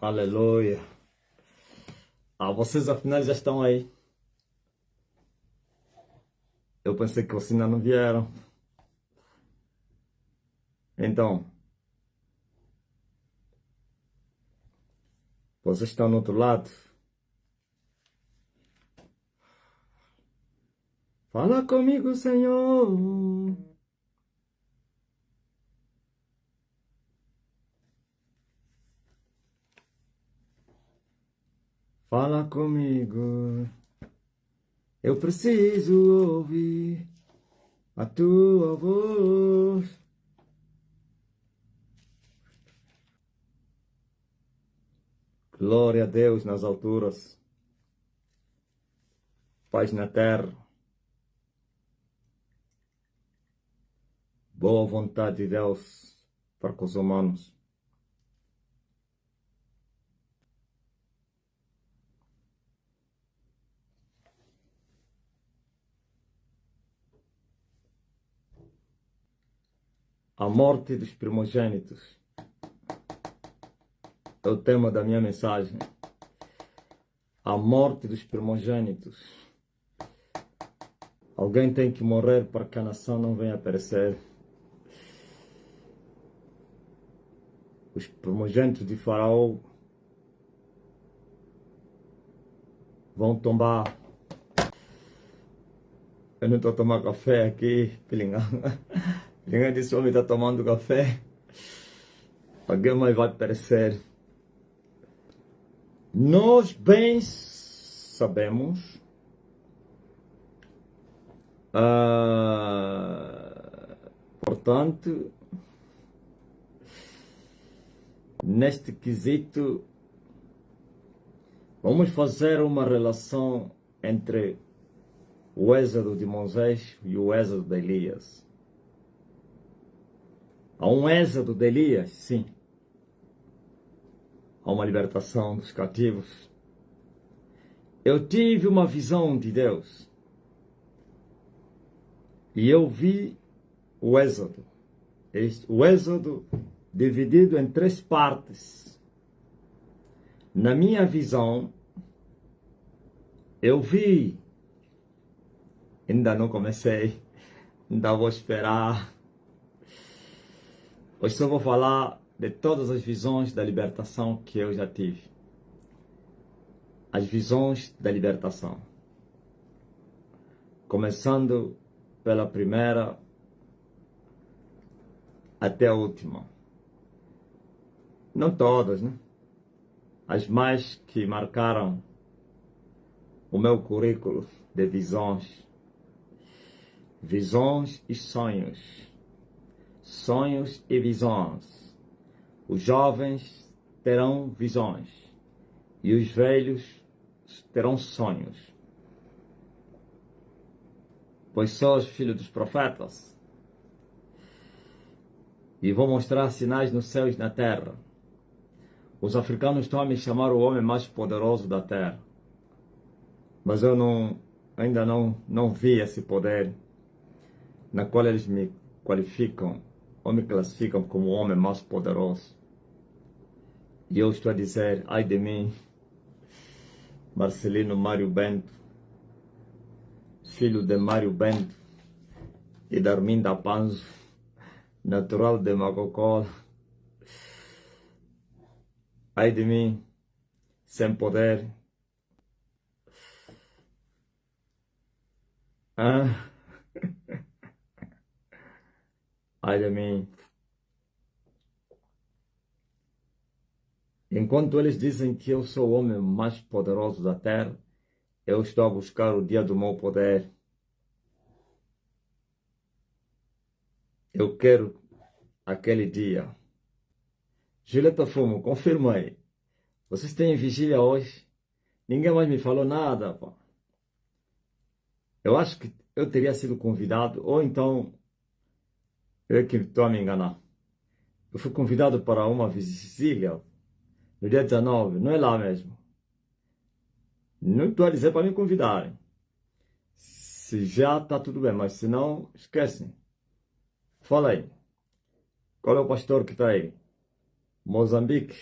Aleluia. Vocês afinal já estão aí. Eu pensei que vocês ainda não vieram. Então, vocês estão no outro lado. Fala comigo, Senhor. Fala comigo. Eu preciso ouvir a tua voz. Glória a Deus nas alturas. Paz na terra. Boa vontade de Deus para com os humanos. A morte dos primogênitos é o tema da minha mensagem. A morte dos primogênitos. Alguém tem que morrer para que a nação não venha a perecer. Os primogênitos de Faraó vão tombar. Eu não estou tomando café aqui, Pilingão. Ninguém disse, homem está tomando café. Alguém mais vai perecer. Nós bem sabemos portanto, neste quesito, vamos fazer uma relação entre o êxodo de Moisés e o êxodo de Elias. Há um êxodo de Elias, sim. Há uma libertação dos cativos. Eu tive uma visão de Deus. E eu vi o êxodo. O êxodo dividido em 3 partes. Na minha visão, eu vi. Ainda não comecei. Ainda vou esperar. Hoje só vou falar de todas as visões da libertação que eu já tive. As visões da libertação. Começando pela primeira até a última. Não todas, né? As mais que marcaram o meu currículo de visões. Visões e sonhos. Sonhos e visões. Os jovens terão visões e os velhos terão sonhos. Pois sou os filhos dos profetas e vou mostrar sinais nos céus e na terra. Os africanos estão a me chamar o homem mais poderoso da terra, mas eu ainda não vi esse poder na qual eles me qualificam ou me classificam como o homem mais poderoso. E eu estou a dizer, ai de mim, Marcelino Mário Bento, filho de Mário Bento e da Arminda Panzo, natural de Macocola. Ai de mim, sem poder. Ai de mim. Enquanto eles dizem que eu sou o homem mais poderoso da terra, eu estou a buscar o dia do meu poder. Eu quero aquele dia. Julieta Fumo, confirma aí. Vocês têm vigília hoje? Ninguém mais me falou nada, pá. Eu acho que eu teria sido convidado, ou então eu que estou a me enganar. Eu fui convidado para uma vigília no dia 19, não é lá mesmo. Não estou a dizer para me convidarem. Se já está tudo bem, mas se não, esquecem. Fala aí. Qual é o pastor que está aí? Moçambique.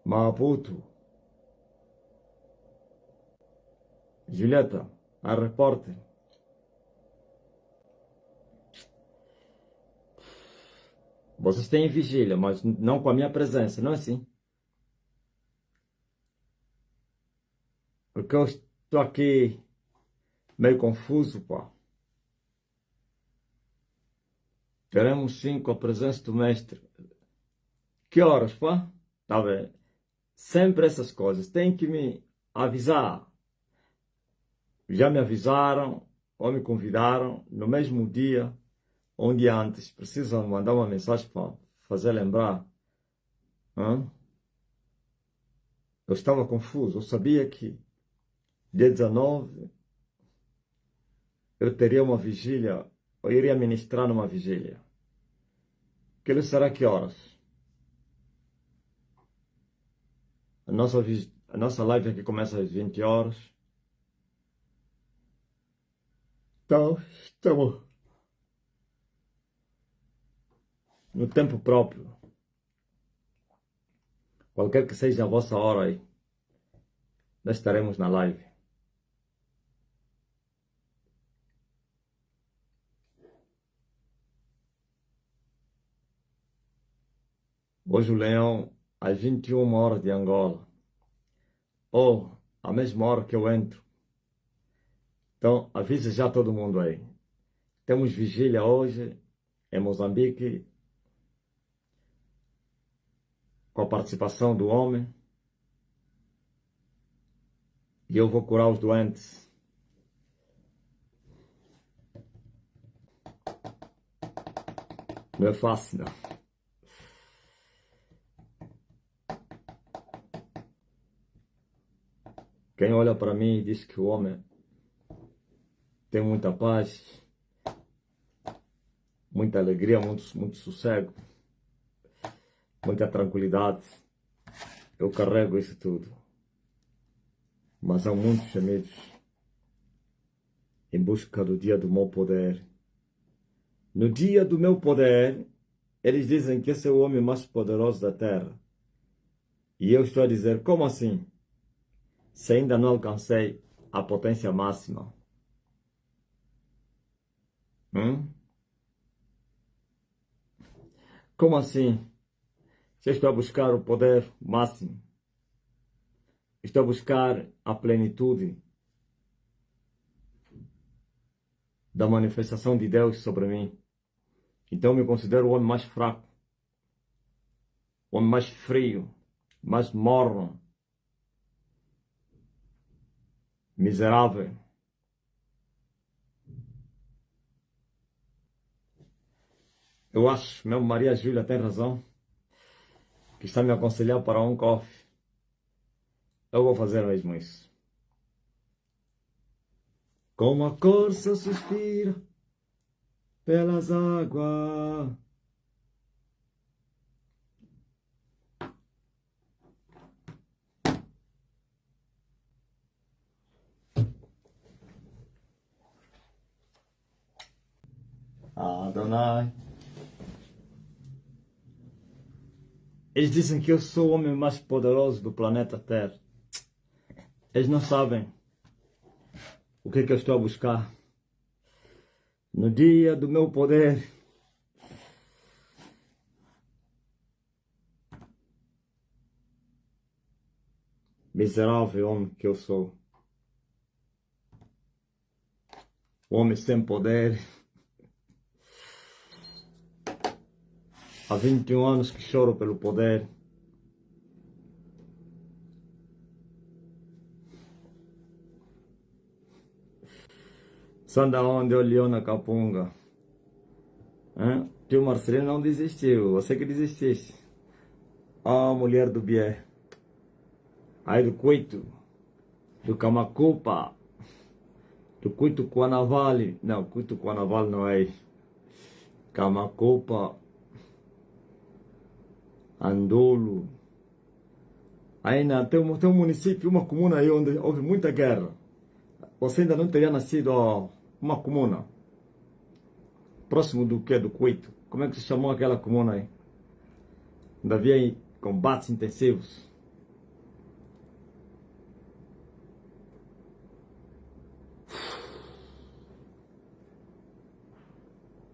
Maputo. Julieta, a repórter. Vocês têm vigília, mas não com a minha presença, não é assim? Porque eu estou aqui meio confuso, pá. Queremos sim com a presença do mestre. Que horas, pá? Tá bem. Sempre essas coisas. Tem que me avisar. Já me avisaram ou me convidaram no mesmo dia ou um dia antes. Precisam mandar uma mensagem para fazer lembrar. Hã? Eu estava confuso. Eu sabia que dia 19 eu teria uma vigília. Eu iria ministrar numa vigília. Que será que horas? A nossa live aqui começa às 20 horas. Então, estamos no tempo próprio. Qualquer que seja a vossa hora aí, nós estaremos na live. Hoje o Leão, às 21 horas de Angola. Ou à mesma hora que eu entro. Então, avisa já todo mundo aí. Temos vigília hoje em Moçambique, com a participação do homem. E eu vou curar os doentes. Não é fácil, não. Quem olha para mim e diz que o homem tem muita paz, muita alegria, muito sossego, muita tranquilidade, eu carrego isso tudo. Mas há muitos amigos em busca do dia do meu poder. No dia do meu poder, eles dizem que esse é o homem mais poderoso da terra. E eu estou a dizer, como assim? Se ainda não alcancei a potência máxima. Como assim? Se eu estou a buscar o poder máximo, estou a buscar a plenitude da manifestação de Deus sobre mim. Então eu me considero o homem mais fraco, o homem mais frio, mais morno, miserável. Eu acho, mesmo Maria Júlia tem razão, que está me aconselhando para um coffee. Eu vou fazer mesmo isso. Como a corça suspira pelas águas. Adonai. Eles dizem que eu sou o homem mais poderoso do planeta Terra. Eles não sabem o que eu estou a buscar. No dia do meu poder, miserável homem que eu sou. Homem sem poder. Há 21 anos que choro pelo poder. Só da onde olhou na capunga. Tio Marcelino não desistiu, você que desististe. Ah, mulher do Bié. Aí do Cuito, do Camacupa, do Cuito Cuanavale. Não, Cuito Cuanavale não é. Camacupa, Andolo. Aí tem um município, uma comuna aí onde houve muita guerra. Você ainda não teria nascido, ó, uma comuna. Próximo do que? Do Cuito. Como é que se chamou aquela comuna aí? Onde havia combates intensivos.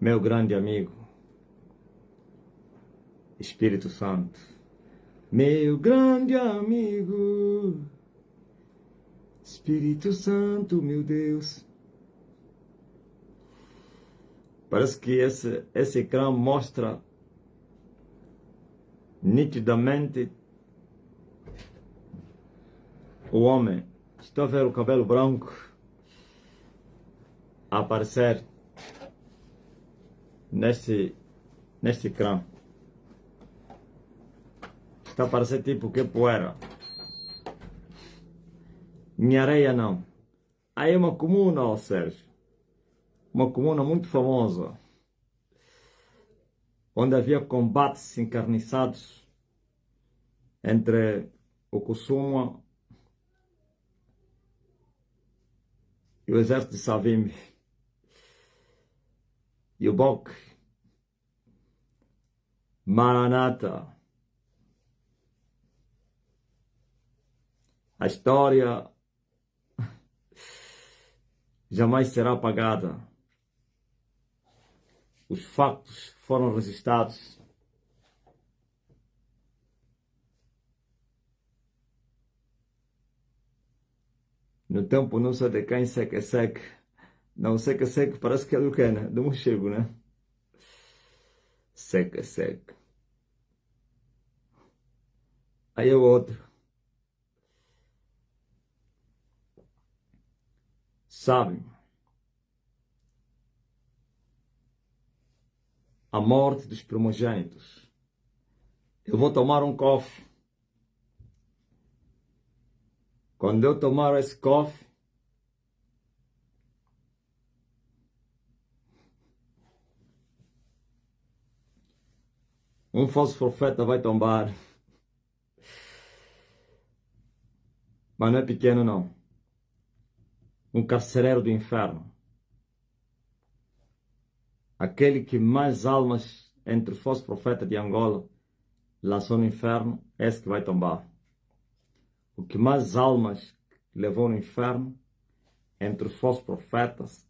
meu grande amigo, Espírito Santo. Meu grande amigo, Espírito Santo, meu Deus. Parece que esse ecrã mostra nitidamente o homem. Estou a ver o cabelo branco a aparecer neste ecrã. Está a parecer tipo que poeira. Minha areia não. Aí é uma comuna, ó Sérgio. Uma comuna muito famosa. Onde havia combates encarniçados entre o Kusuma e o exército de Savimbi. E o Bok. Maranata. A história jamais será apagada. Os factos foram registrados. No tempo não sei de quem seque. Não, seque parece que é do que, né? Do morcego, né? Seque. Aí é o outro. Sabe? A morte dos primogênitos. Eu vou tomar um coffee. Quando eu tomar esse coffee, um falso profeta vai tombar. Mas não é pequeno, não. Um carcereiro do inferno. Aquele que mais almas entre os falsos profetas de Angola lançou no inferno, é esse que vai tombar. O que mais almas levou no inferno entre os falsos profetas,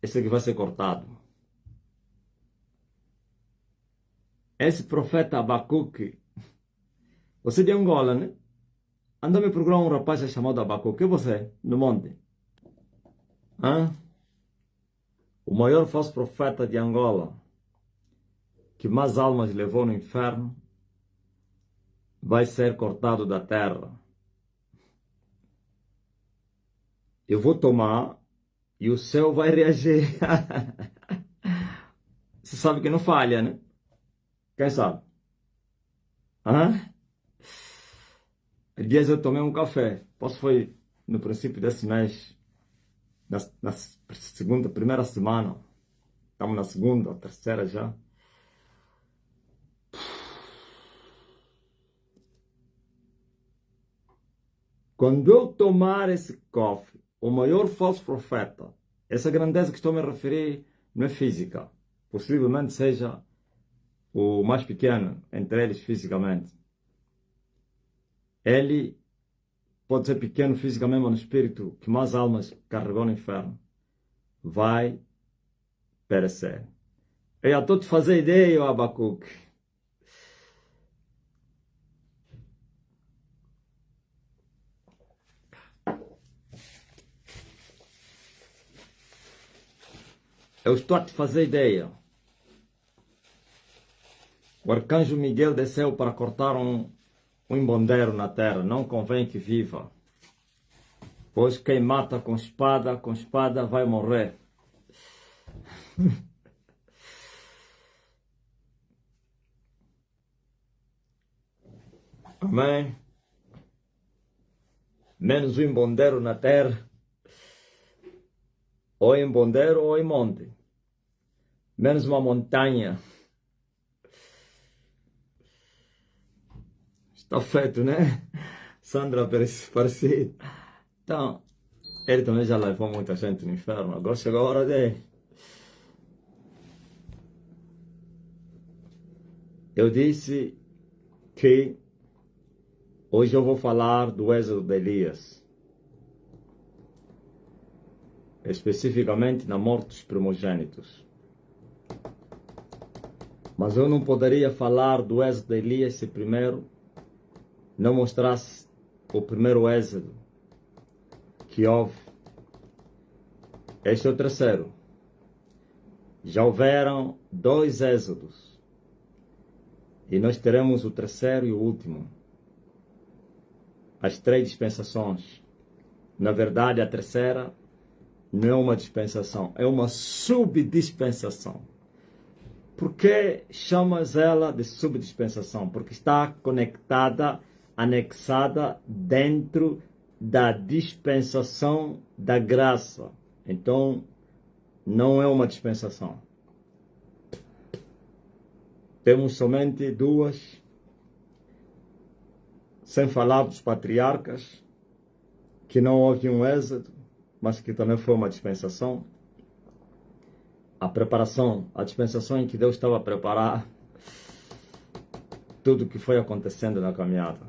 esse que vai ser cortado. Esse profeta Abacuque, você de Angola, né? Andou me procurar um rapaz chamado Abacuque. E você, no monte? Hã? O maior falso profeta de Angola, que mais almas levou no inferno, vai ser cortado da terra. Eu vou tomar e o céu vai reagir. Você sabe que não falha, né? Quem sabe? Hã? Dias eu tomei um café. Foi no princípio desse mês, na primeira semana. Estamos na segunda, terceira já. Quando eu tomar esse coffee, o maior falso profeta, essa grandeza que estou a me referir não é física. Possivelmente seja o mais pequeno entre eles fisicamente. Ele pode ser pequeno fisicamente, mas no espírito, que mais almas carregou no inferno, vai perecer. Eu já estou a te fazer ideia, Abacuque. Eu estou a te fazer ideia. O arcanjo Miguel desceu para cortar um embondeiro na terra. Não convém que viva. Pois quem mata com espada vai morrer. Amém? Menos um embondeiro na terra. Ou em embondeiro ou em monte. Menos uma montanha. Está feito, né? Sandra parecido. Então, ele também já levou muita gente no inferno. Agora chegou a hora dele. Eu disse que hoje eu vou falar do êxodo de Elias. Especificamente na morte dos primogênitos. Mas eu não poderia falar do êxodo de Elias se primeiro não mostrasse o primeiro êxodo que houve. Este é o terceiro. Já houveram 2 êxodos. E nós teremos o terceiro e o último. As 3 dispensações. Na verdade, a terceira não é uma dispensação, é uma subdispensação. Por que chamas ela de subdispensação? Porque está conectada, anexada dentro da dispensação da graça. Então, não é uma dispensação. Temos somente 2, sem falar dos patriarcas, que não houve um êxodo, mas que também foi uma dispensação. A preparação, a dispensação em que Deus estava a preparar tudo o que foi acontecendo na caminhada.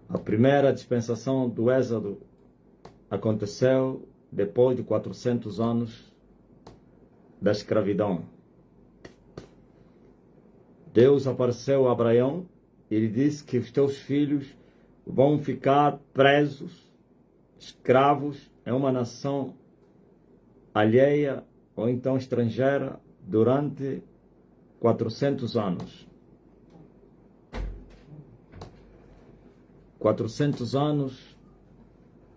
A primeira dispensação do êxodo aconteceu depois de 400 anos da escravidão. Deus apareceu a Abraão e ele disse que os teus filhos vão ficar presos, escravos, em uma nação alheia ou então estrangeira durante 400 anos. 400 anos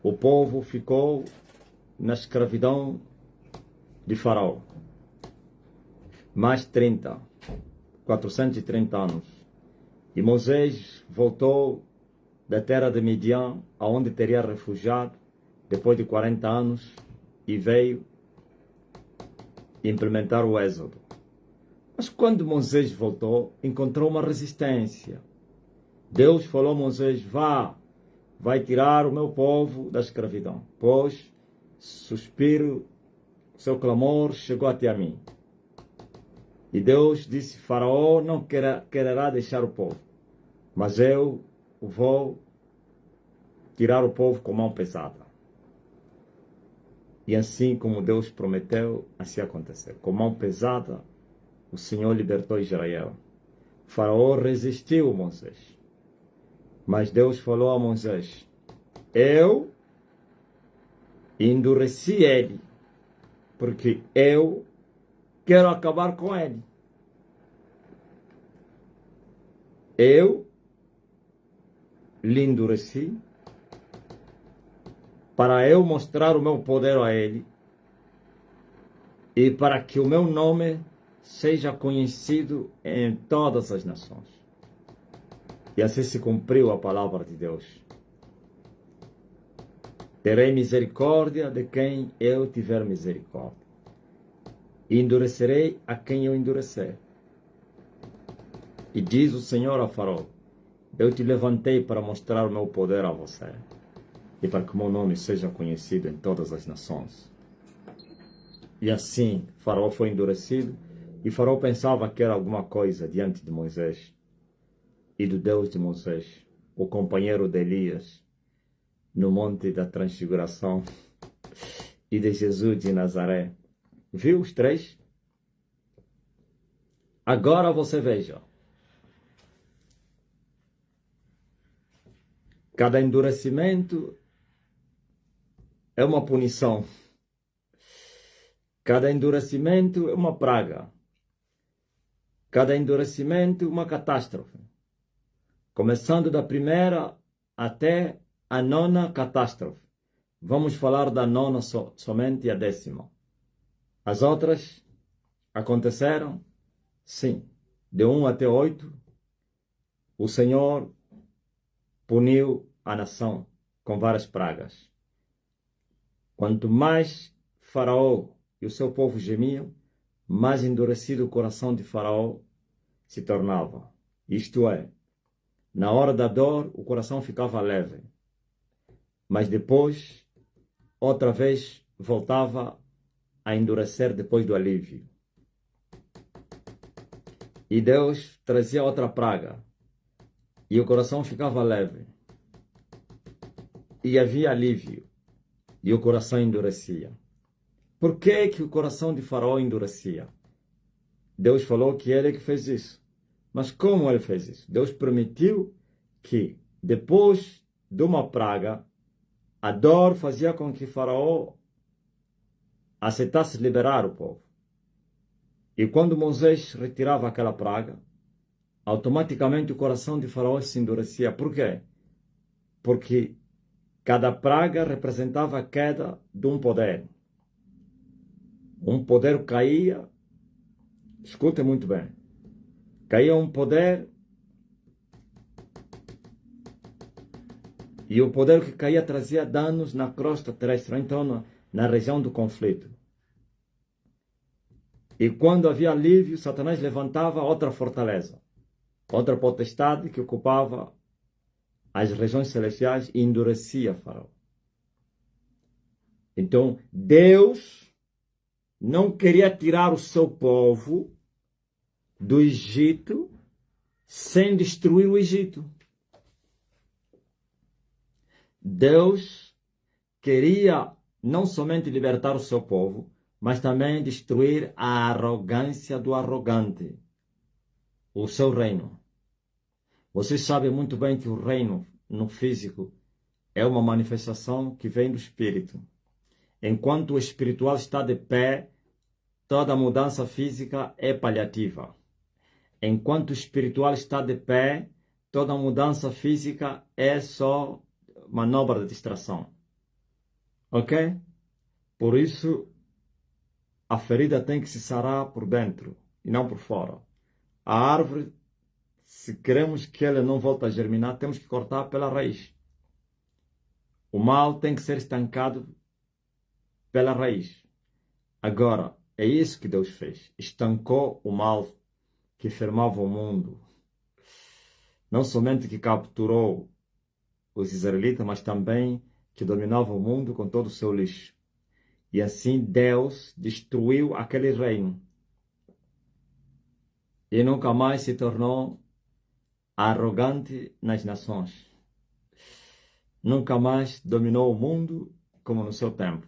o povo ficou na escravidão de Faraó. Mais 430 anos. E Moisés voltou da terra de Midian, aonde teria refugiado depois de 40 anos, e veio implementar o êxodo. Mas quando Moisés voltou, encontrou uma resistência. Deus falou a Moisés: vai tirar o meu povo da escravidão, pois suspiro, seu clamor chegou até a mim. E Deus disse: Faraó não quererá deixar o povo, mas eu vou tirar o povo com mão pesada. E assim como Deus prometeu, assim aconteceu. Com mão pesada, o Senhor libertou Israel. Faraó resistiu a Moisés. Mas Deus falou a Moisés: eu endureci ele, porque eu quero acabar com ele. Eu lhe endureci para eu mostrar o meu poder a ele e para que o meu nome seja conhecido em todas as nações. E assim se cumpriu a palavra de Deus. Terei misericórdia de quem eu tiver misericórdia. E endurecerei a quem eu endurecer. E diz o Senhor a Faraó: eu te levantei para mostrar o meu poder a você, e para que o meu nome seja conhecido em todas as nações. E assim, Faraó foi endurecido, e Faraó pensava que era alguma coisa diante de Moisés, e do Deus de Moisés, o companheiro de Elias, no monte da transfiguração, e de Jesus de Nazaré. Viu os 3? Agora você veja. Cada endurecimento é uma punição. Cada endurecimento é uma praga. Cada endurecimento é uma catástrofe. Começando da primeira até a 9ª catástrofe. Vamos falar da 9ª somente a 10ª. As outras aconteceram? Sim. De 1 até 8, o Senhor puniu a nação com várias pragas. Quanto mais Faraó e o seu povo gemiam, mais endurecido o coração de Faraó se tornava. Isto é, na hora da dor, o coração ficava leve. Mas depois, outra vez, voltava a endurecer depois do alívio. E Deus trazia outra praga. E o coração ficava leve. E havia alívio. E o coração endurecia. Por que o coração de Faraó endurecia? Deus falou que ele que fez isso. Mas como ele fez isso? Deus permitiu que, depois de uma praga, a dor fazia com que Faraó aceitasse liberar o povo. E quando Moisés retirava aquela praga, automaticamente o coração de Faraó se endurecia. Por quê? Porque cada praga representava a queda de um poder. Um poder caía, escutem muito bem, caía um poder e o poder que caía trazia danos na crosta terrestre, então na região do conflito. E quando havia alívio, Satanás levantava outra fortaleza, outra potestade que ocupava as regiões celestiais e endurecia Faraó. Então, Deus não queria tirar o seu povo do Egito sem destruir o Egito. Deus queria não somente libertar o seu povo, mas também destruir a arrogância do arrogante, o seu reino. Vocês sabem muito bem que o reino no físico é uma manifestação que vem do espírito. Enquanto o espiritual está de pé, toda mudança física é paliativa. Enquanto o espiritual está de pé, toda mudança física é só manobra de distração. Ok? Por isso, a ferida tem que se sarar por dentro e não por fora. A árvore, se queremos que ela não volte a germinar, temos que cortar pela raiz. O mal tem que ser estancado pela raiz. Agora, é isso que Deus fez. Estancou o mal que fermava o mundo. Não somente que capturou os israelitas, mas também que dominava o mundo com todo o seu lixo. E assim Deus destruiu aquele reino. E nunca mais se tornou arrogante nas nações. Nunca mais dominou o mundo como no seu tempo.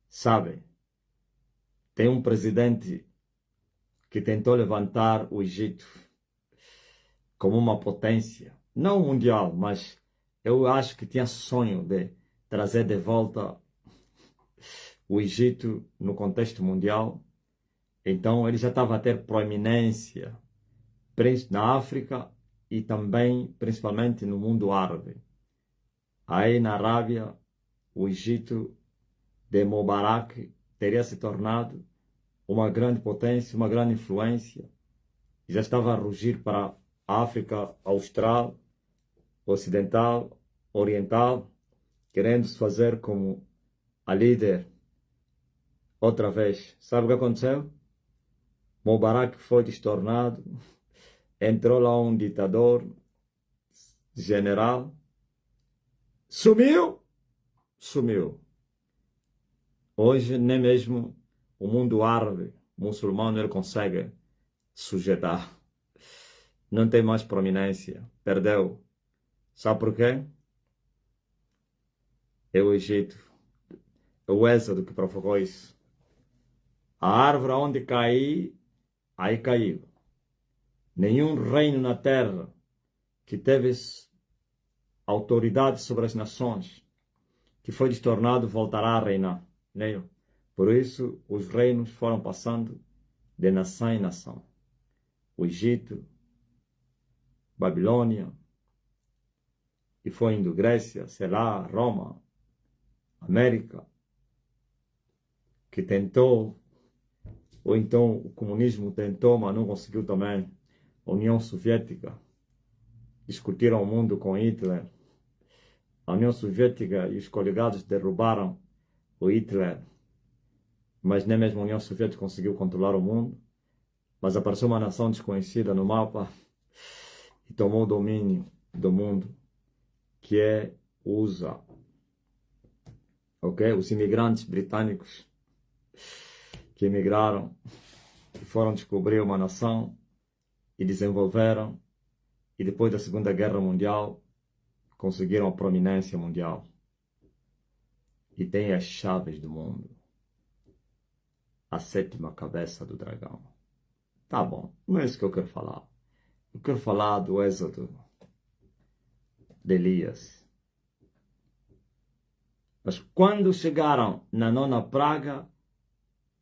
Sabe, tem um presidente que tentou levantar o Egito como uma potência, não mundial, mas eu acho que tinha sonho de trazer de volta o Egito no contexto mundial. Então ele já estava a ter proeminência na África e também, principalmente, no mundo árabe. Aí na Arábia, o Egito de Mubarak teria se tornado uma grande potência, uma grande influência. Já estava a rugir para a África Austral, Ocidental, Oriental, querendo se fazer como a líder outra vez. Sabe o que aconteceu? Mubarak foi destornado, entrou lá um ditador, general, sumiu. Hoje nem mesmo o mundo árabe, muçulmano, ele consegue sujeitar. Não tem mais prominência, perdeu. Sabe por quê? É o Egito, é o êxodo que provocou isso. A árvore onde cair, aí caiu. Nenhum reino na terra que teve autoridade sobre as nações, que foi destornado, voltará a reinar. Por isso, os reinos foram passando de nação em nação. O Egito, Babilônia, e foi indo Grécia, sei lá, Roma, América, que tentou, ou então o comunismo tentou, mas não conseguiu também. A União Soviética, discutiram o mundo com Hitler. A União Soviética e os coligados derrubaram o Hitler, mas nem mesmo a União Soviética conseguiu controlar o mundo. Mas apareceu uma nação desconhecida no mapa e tomou o domínio do mundo, que é o USA. Ok? Os imigrantes britânicos que emigraram e foram descobrir uma nação e desenvolveram, e depois da Segunda Guerra Mundial conseguiram a prominência mundial e têm as chaves do mundo, a sétima cabeça do dragão. Tá bom, não é isso que eu quero falar. Eu quero falar do êxodo de Elias. Mas quando chegaram na nona praga,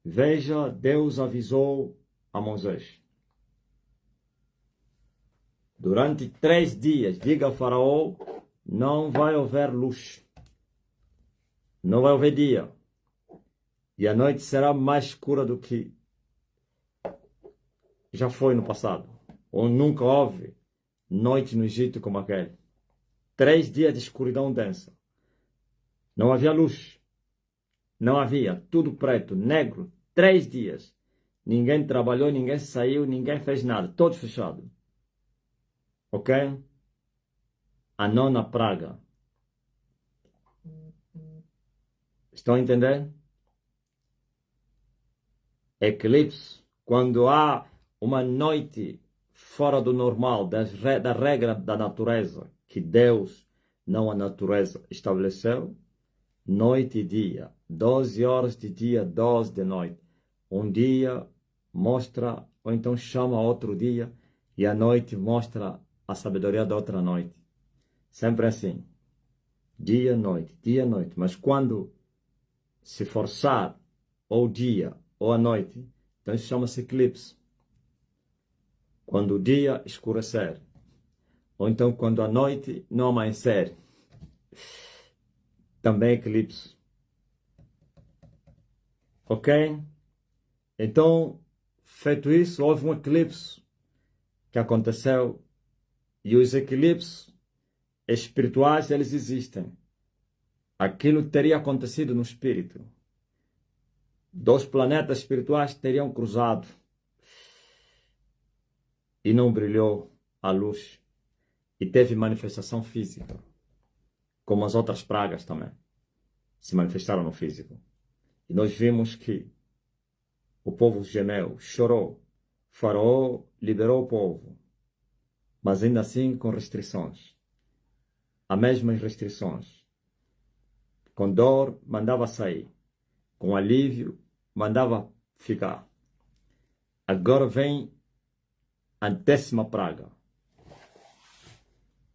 veja, Deus avisou a Moisés. Durante 3 dias, diga ao faraó, não vai haver luz. Não vai haver dia. E a noite será mais escura do que já foi no passado. Ou nunca houve noite no Egito como aquele. 3 dias de escuridão densa. Não havia luz. Não havia. Tudo preto, negro. 3 dias. Ninguém trabalhou, ninguém saiu, ninguém fez nada. Todos fechados. Ok? A nona praga. Estão a entender? Eclipse. Quando há uma noite fora do normal, da regra da natureza, que Deus, não a natureza, estabeleceu, noite e dia, 12 horas de dia, 12 de noite. Um dia mostra, ou então chama outro dia, e a noite mostra a sabedoria da outra noite. Sempre assim. Dia, noite. Mas quando se forçar ou dia ou a noite, então isso chama-se eclipse. Quando o dia escurecer, ou então quando a noite não amanhecer, também eclipse. Ok? Então, feito isso, houve um eclipse que aconteceu, e os eclipses espirituais, eles existem. Aquilo teria acontecido no espírito. 2 planetas espirituais teriam cruzado e não brilhou a luz. E teve manifestação física, como as outras pragas também se manifestaram no físico. E nós vimos que o povo gemeu, chorou. Faraó liberou o povo, mas ainda assim com restrições. As mesmas restrições. Com dor, mandava sair. Com alívio, mandava ficar. Agora vem a 10ª praga.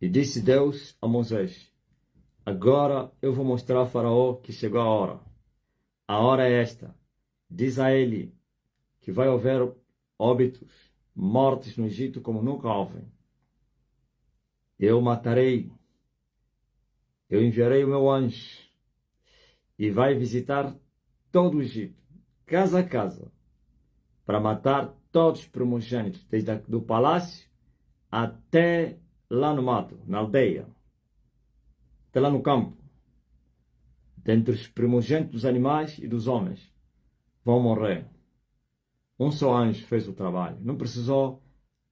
E disse Deus a Moisés, agora eu vou mostrar ao faraó que chegou a hora. A hora é esta. Diz a ele que vai haver óbitos, mortes no Egito como nunca houve. Eu matarei. Eu enviarei o meu anjo e vai visitar todo o Egito, casa a casa, para matar todos os primogênitos, desde do palácio até lá no mato, na aldeia, até lá no campo. Dentre os primogênitos dos animais e dos homens vão morrer. Um só anjo fez o trabalho. Não precisou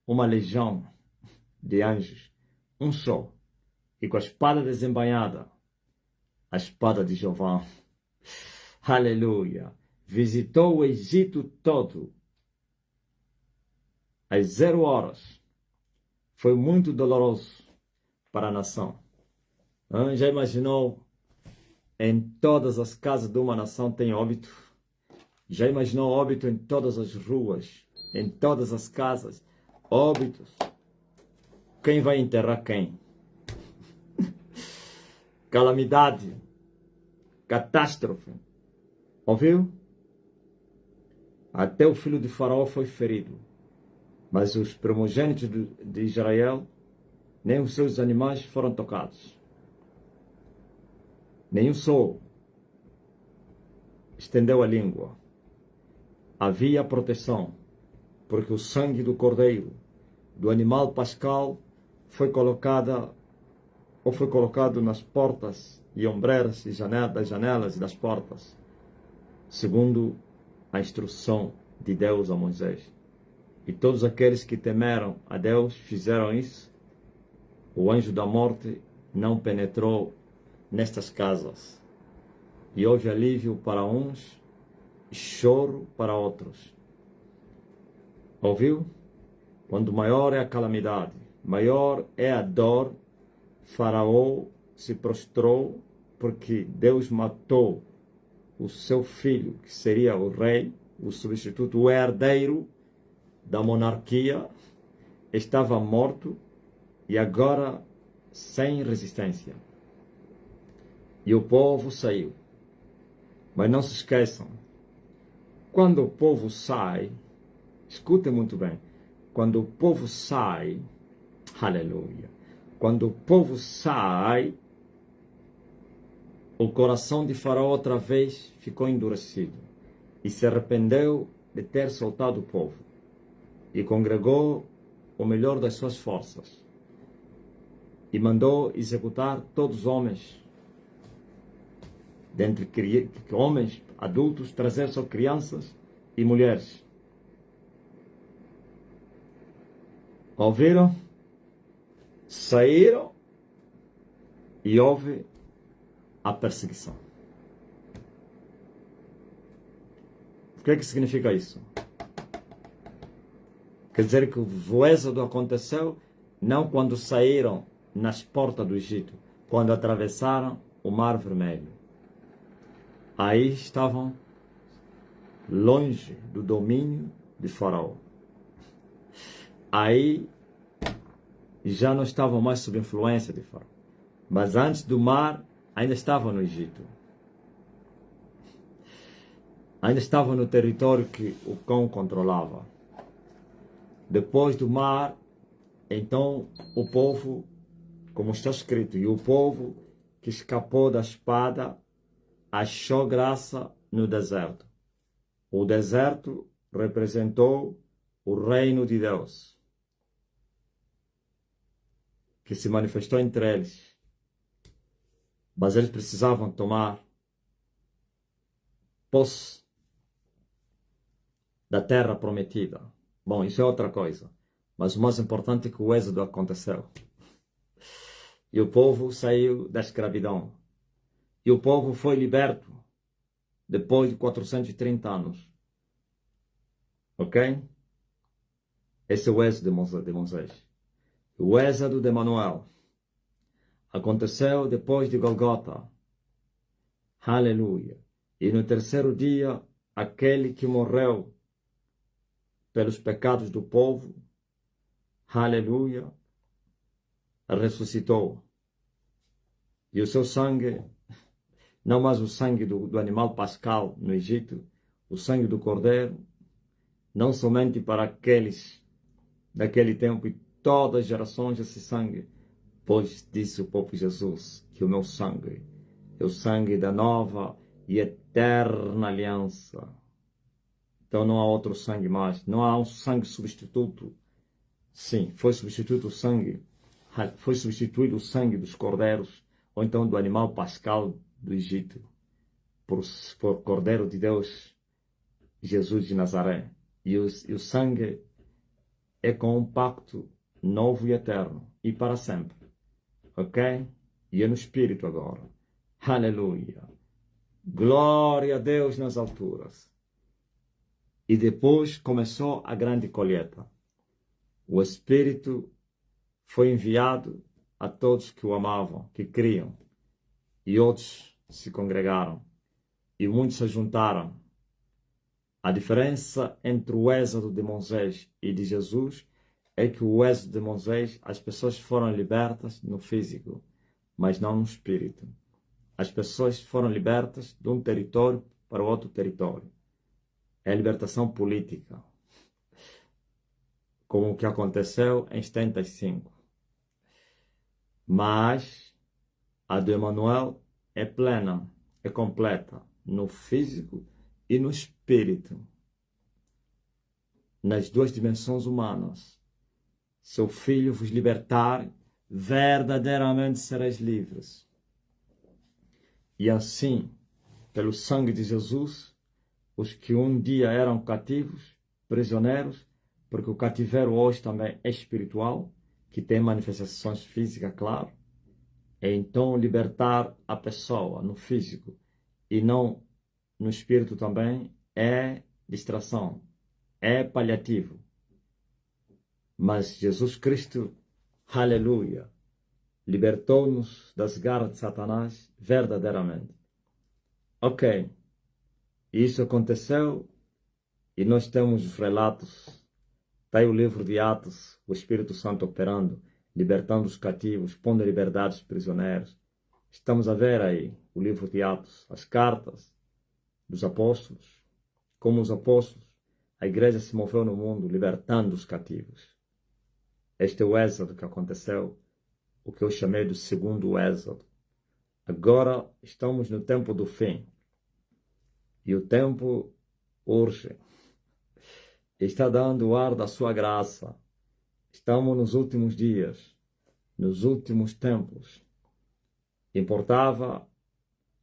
uma legião de anjos. Um só. E com a espada desembainhada, a espada de Jeová. Aleluia. Visitou o Egito todo. Às 0 horas. Foi muito doloroso para a nação. Já imaginou? Em todas as casas de uma nação tem óbito. Já imaginou óbito em todas as ruas, em todas as casas? Óbitos. Quem vai enterrar quem? Calamidade. Catástrofe. Ouviu? Até o filho de Faraó foi ferido. Mas os primogênitos de Israel, nem os seus animais foram tocados. Nenhum só estendeu a língua. Havia proteção, porque o sangue do cordeiro, do animal pascal, foi colocado nas portas e ombreiras e das janelas e das portas, segundo a instrução de Deus a Moisés. E todos aqueles que temeram a Deus fizeram isso. O anjo da morte não penetrou nestas casas. E houve alívio para uns e choro para outros. Ouviu? Quando maior é a calamidade, maior é a dor, Faraó se prostrou porque Deus matou o seu filho, que seria o rei, o substituto, o herdeiro da monarquia estava morto e agora sem resistência. E o povo saiu. Mas não se esqueçam, quando o povo sai, escutem muito bem, quando o povo sai, aleluia, quando o povo sai, o coração de Faraó outra vez ficou endurecido e se arrependeu de ter soltado o povo e congregou o melhor das suas forças e mandou executar todos os homens, dentre homens adultos, trazer só crianças e mulheres. Ouviram? Saíram e houve a perseguição. O que é que significa isso? Quer dizer que o êxodo aconteceu não quando saíram nas portas do Egito, quando atravessaram o Mar Vermelho. Aí estavam longe do domínio de Faraó. Aí já não estavam mais sob influência de Faraó. Mas antes do mar, ainda estavam no Egito. Ainda estavam no território que o cão controlava. Depois do mar, então o povo, como está escrito, e o povo que escapou da espada achou graça no deserto. O deserto representou o reino de Deus, que se manifestou entre eles. Mas eles precisavam tomar posse da terra prometida. Bom, isso é outra coisa. Mas o mais importante é que o êxodo aconteceu. E o povo saiu da escravidão. E o povo foi liberto depois de 430 anos. Ok? Esse é o êxodo de Moisés. O êxodo de Emanuel aconteceu depois de Golgota. Aleluia. E no terceiro dia, aquele que morreu pelos pecados do povo, aleluia, ressuscitou. E o seu sangue, não mais o sangue do animal pascal no Egito, o sangue do cordeiro, não somente para aqueles daquele tempo e todas as gerações esse sangue, pois disse o próprio Jesus que o meu sangue é o sangue da nova e eterna aliança. Então não há outro sangue mais, não há um sangue substituto. Sim, foi substituído o sangue dos cordeiros, ou então do animal pascal do Egito, por Cordeiro de Deus, Jesus de Nazaré. E o sangue é com um pacto novo e eterno, e para sempre. Ok? E é no Espírito agora. Aleluia. Glória a Deus nas alturas. E depois começou a grande colheita. O Espírito foi enviado a todos que o amavam, que criam. E outros se congregaram. E muitos se juntaram. A diferença entre o êxodo de Moisés e de Jesus é que o êxodo de Moisés, as pessoas foram libertas no físico, mas não no espírito. As pessoas foram libertas de um território para outro território. É a libertação política, como o que aconteceu em 75. Mas a de Emanuel é plena, é completa, no físico e no espírito, nas duas dimensões humanas. Se o Filho vos libertar, verdadeiramente sereis livres. E assim, pelo sangue de Jesus, os que um dia eram cativos, prisioneiros, porque o cativeiro hoje também é espiritual, que tem manifestações físicas, claro, é então libertar a pessoa no físico e não no espírito também, é distração, é paliativo. Mas Jesus Cristo, aleluia, libertou-nos das garras de Satanás verdadeiramente. Ok, isso aconteceu e nós temos os relatos Está aí o livro de Atos, o Espírito Santo operando, libertando os cativos, pondo em liberdade os prisioneiros. Estamos a ver aí o livro de Atos, as cartas dos apóstolos, como os apóstolos, a igreja se moveu no mundo, libertando os cativos. Este é o êxodo que aconteceu, o que eu chamei do segundo êxodo. Agora estamos no tempo do fim. E o tempo urge. Está dando o ar da sua graça. Estamos nos últimos dias, nos últimos tempos. Importava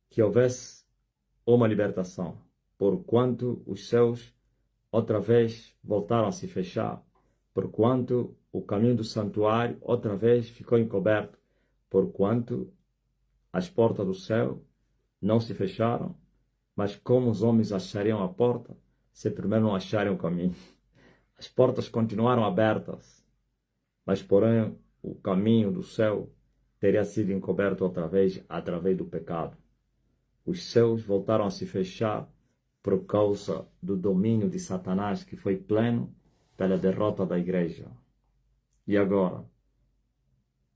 que houvesse uma libertação, porquanto os céus outra vez voltaram a se fechar, porquanto o caminho do santuário outra vez ficou encoberto, porquanto as portas do céu não se fecharam, mas como os homens achariam a porta, se primeiro não acharem o caminho? As portas continuaram abertas, mas porém o caminho do céu teria sido encoberto outra vez através do pecado. Os céus voltaram a se fechar por causa do domínio de Satanás, que foi pleno pela derrota da igreja. E agora?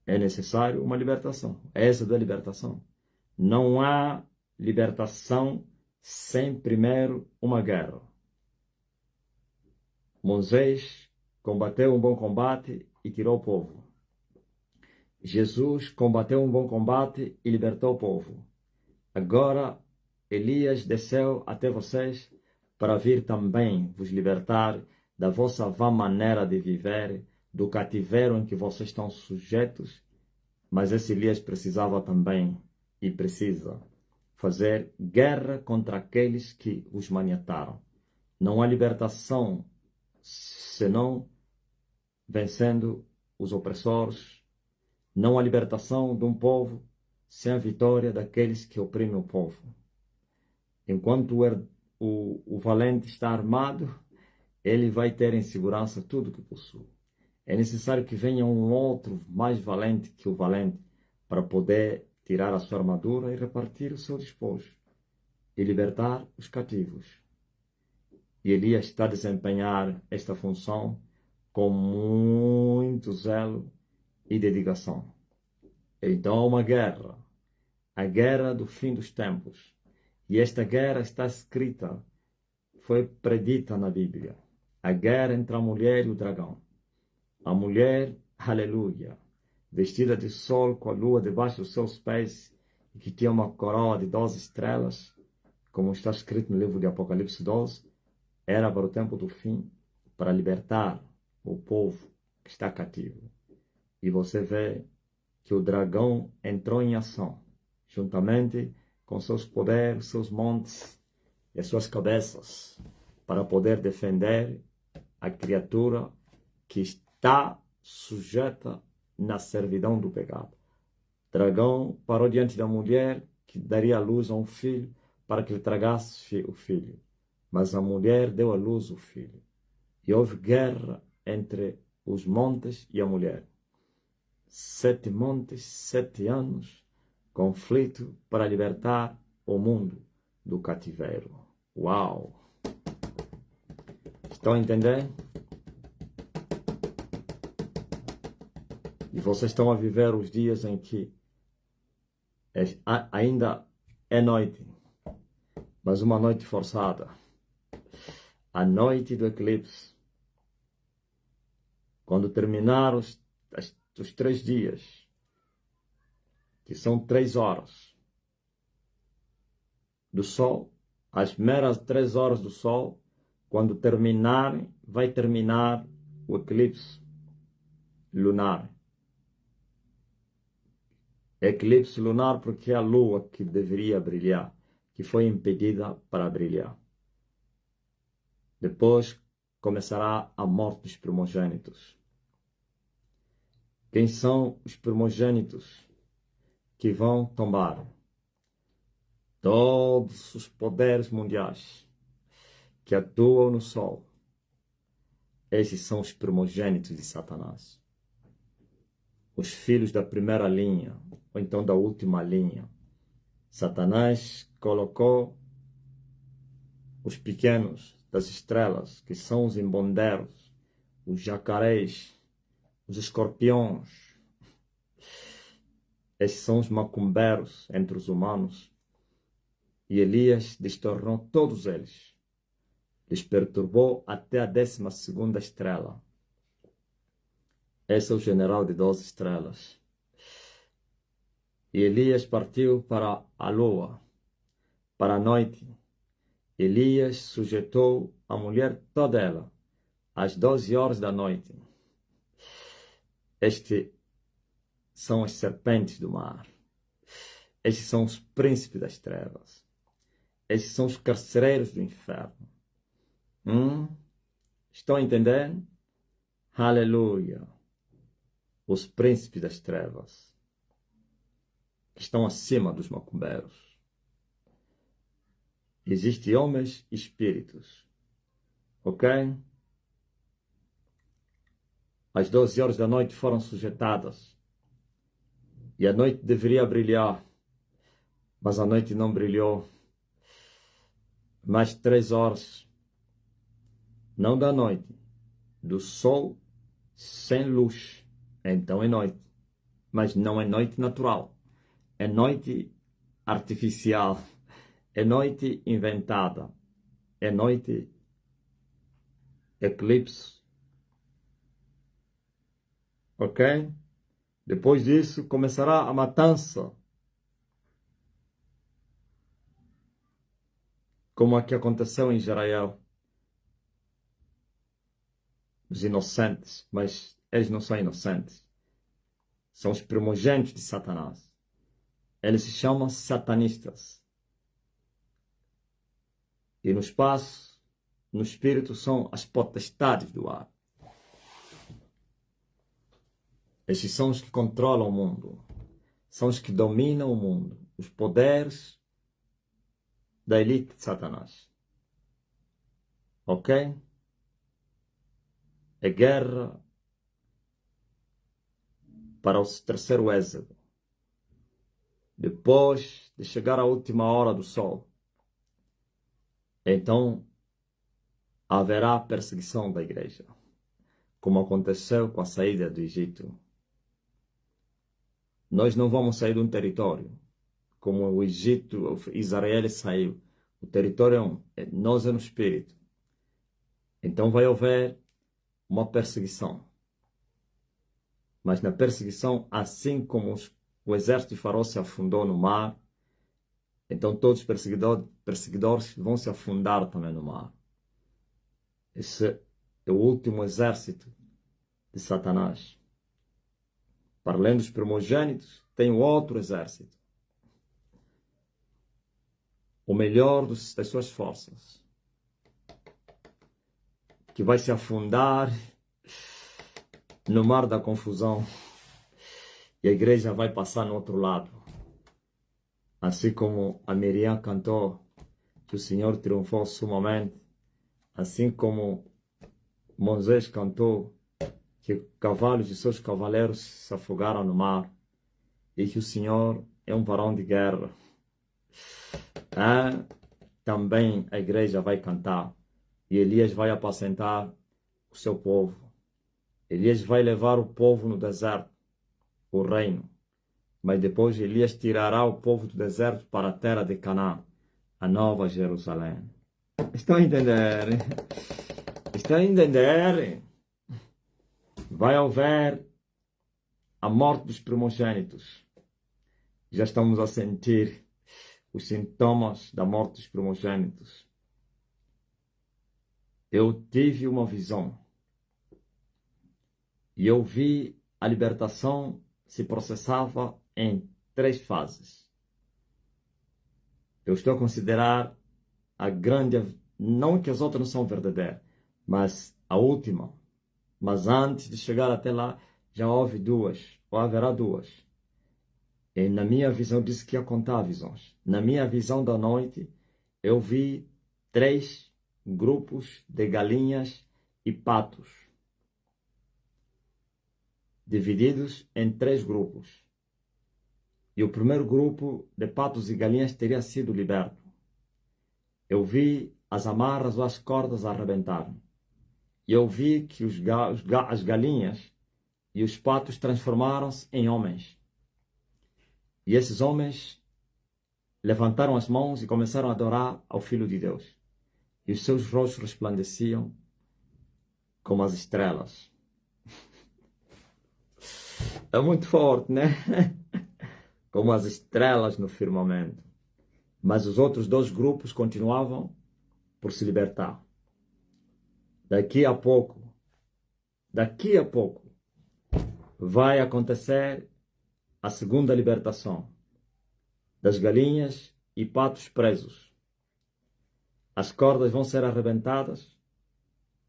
É necessário uma libertação. Essa é a libertação. Não há libertação sem primeiro uma guerra. Moisés combateu um bom combate e tirou o povo. Jesus combateu um bom combate e libertou o povo. Agora, Elias desceu até vocês para vir também vos libertar da vossa vã maneira de viver, do cativeiro em que vocês estão sujeitos. Mas esse Elias precisava também, e precisa, fazer guerra contra aqueles que os maniataram. Não há libertação senão vencendo os opressores. Não há libertação de um povo sem a vitória daqueles que oprimem o povo. Enquanto o valente está armado, ele vai ter em segurança tudo que possui. É necessário que venha um outro mais valente que o valente para poder tirar a sua armadura e repartir o seu despojo e libertar os cativos. E Elias está a desempenhar esta função com muito zelo e dedicação. Então há uma guerra, a guerra do fim dos tempos. E esta guerra está escrita, foi predita na Bíblia. A guerra entre a mulher e o dragão. A mulher, aleluia, vestida de sol com a lua debaixo dos seus pés e que tinha uma coroa de 12 estrelas, como está escrito no livro de Apocalipse 12, era para o tempo do fim, para libertar o povo que está cativo. E você vê que o dragão entrou em ação, juntamente com seus poderes, seus montes e as suas cabeças, para poder defender a criatura que está sujeita na servidão do pecado. Dragão parou diante da mulher que daria à luz a um filho para que lhe tragasse o filho. Mas a mulher deu à luz o filho. E houve guerra entre os montes e a mulher. 7 montes, 7 anos, conflito para libertar o mundo do cativeiro. Uau! Estão a entender? E vocês estão a viver os dias em que ainda é noite, mas uma noite forçada. A noite do eclipse. Quando terminar os 3 dias, que são 3 horas do sol, as meras 3 horas do sol, quando terminarem, vai terminar o eclipse lunar. Eclipse lunar porque é a lua que deveria brilhar, que foi impedida para brilhar. Depois começará a morte dos primogênitos. Quem são os primogênitos que vão tombar? Todos os poderes mundiais que atuam no sol. Esses são os primogênitos de Satanás. Os filhos da primeira linha, ou então da última linha. Satanás colocou os pequenos das estrelas, que são os embonderos, os jacarés, os escorpiões. Esses são os macumbeiros entre os humanos. E Elias destornou todos eles. Lhes perturbou até a 12ª estrela. Esse é o general de 12 estrelas. E Elias partiu para a lua, para a noite. Elias sujeitou a mulher toda ela, às 12 horas da noite. Estes são as serpentes do mar. Estes são os príncipes das trevas. Estes são os carcereiros do inferno. Estão entendendo? Aleluia. Os príncipes das trevas, que estão acima dos macumbeiros. Existem homens e espíritos. Ok? As 12 horas da noite foram sujeitadas. E a noite deveria brilhar. Mas a noite não brilhou. Mais 3 horas. Não da noite. Do sol sem luz. Então é noite. Mas não é noite natural. É noite artificial. É noite inventada. É noite eclipse. Ok? Depois disso começará a matança. Como a que aconteceu em Israel. Os inocentes. Mas eles não são inocentes. São os primogênitos de Satanás. Eles se chamam satanistas. E no espaço, no espírito, são as potestades do ar. Estes são os que controlam o mundo. São os que dominam o mundo. Os poderes da elite de Satanás. Ok? É guerra para o terceiro êxodo. Depois de chegar à última hora do sol, então haverá perseguição da igreja, como aconteceu com a saída do Egito. Nós não vamos sair de um território, como o Egito, Israel saiu. O território é um, nós é no espírito. Então vai haver uma perseguição. Mas na perseguição, assim como o exército de Faraó se afundou no mar, então todos os perseguidores vão se afundar também no mar. Esse é o último exército de Satanás. Para além dos primogênitos, tem o outro exército. O melhor das suas forças. Que vai se afundar no mar da confusão. E a igreja vai passar no outro lado. Assim como a Miriam cantou que o Senhor triunfou sumamente. Assim como Moisés cantou que cavalos e seus cavaleiros se afogaram no mar. E que o Senhor é um varão de guerra. Também a igreja vai cantar. E Elias vai apacentar o seu povo. Elias vai levar o povo no deserto, o reino. Mas depois Elias tirará o povo do deserto para a terra de Canaã, a nova Jerusalém. Estão a entender? Estão a entender? Vai haver a morte dos primogênitos. Já estamos a sentir os sintomas da morte dos primogênitos. Eu tive uma visão. E eu vi a libertação se processava em 3 fases. Eu estou a considerar a grande, não que as outras não são verdadeiras, mas a última. Mas antes de chegar até lá, já houve 2, ou haverá 2. E na minha visão, eu disse que ia contar visões. Na minha visão da noite, eu vi 3 grupos de galinhas e patos, divididos em 3 grupos. E o primeiro grupo de patos e galinhas teria sido liberto. Eu vi as amarras ou as cordas arrebentarem. e eu vi que as galinhas e os patos transformaram-se em homens. E esses homens levantaram as mãos e começaram a adorar ao Filho de Deus. E os seus rostos resplandeciam como as estrelas. É muito forte, né? Como as estrelas no firmamento. Mas os outros dois grupos continuavam por se libertar. Daqui a pouco, vai acontecer a segunda libertação das galinhas e patos presos. As cordas vão ser arrebentadas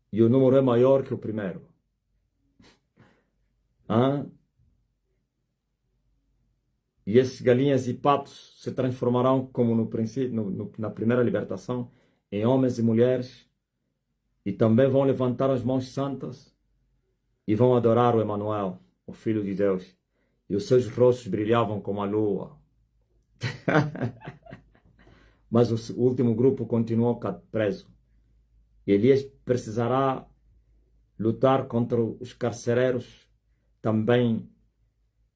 e o número é maior que o primeiro. E esses galinhas e patos se transformarão, como no princípio, na primeira libertação, em homens e mulheres, e também vão levantar as mãos santas e vão adorar o Emanuel, o Filho de Deus. E os seus rostos brilhavam como a lua. Mas o último grupo continuou preso. E Elias precisará lutar contra os carcereiros também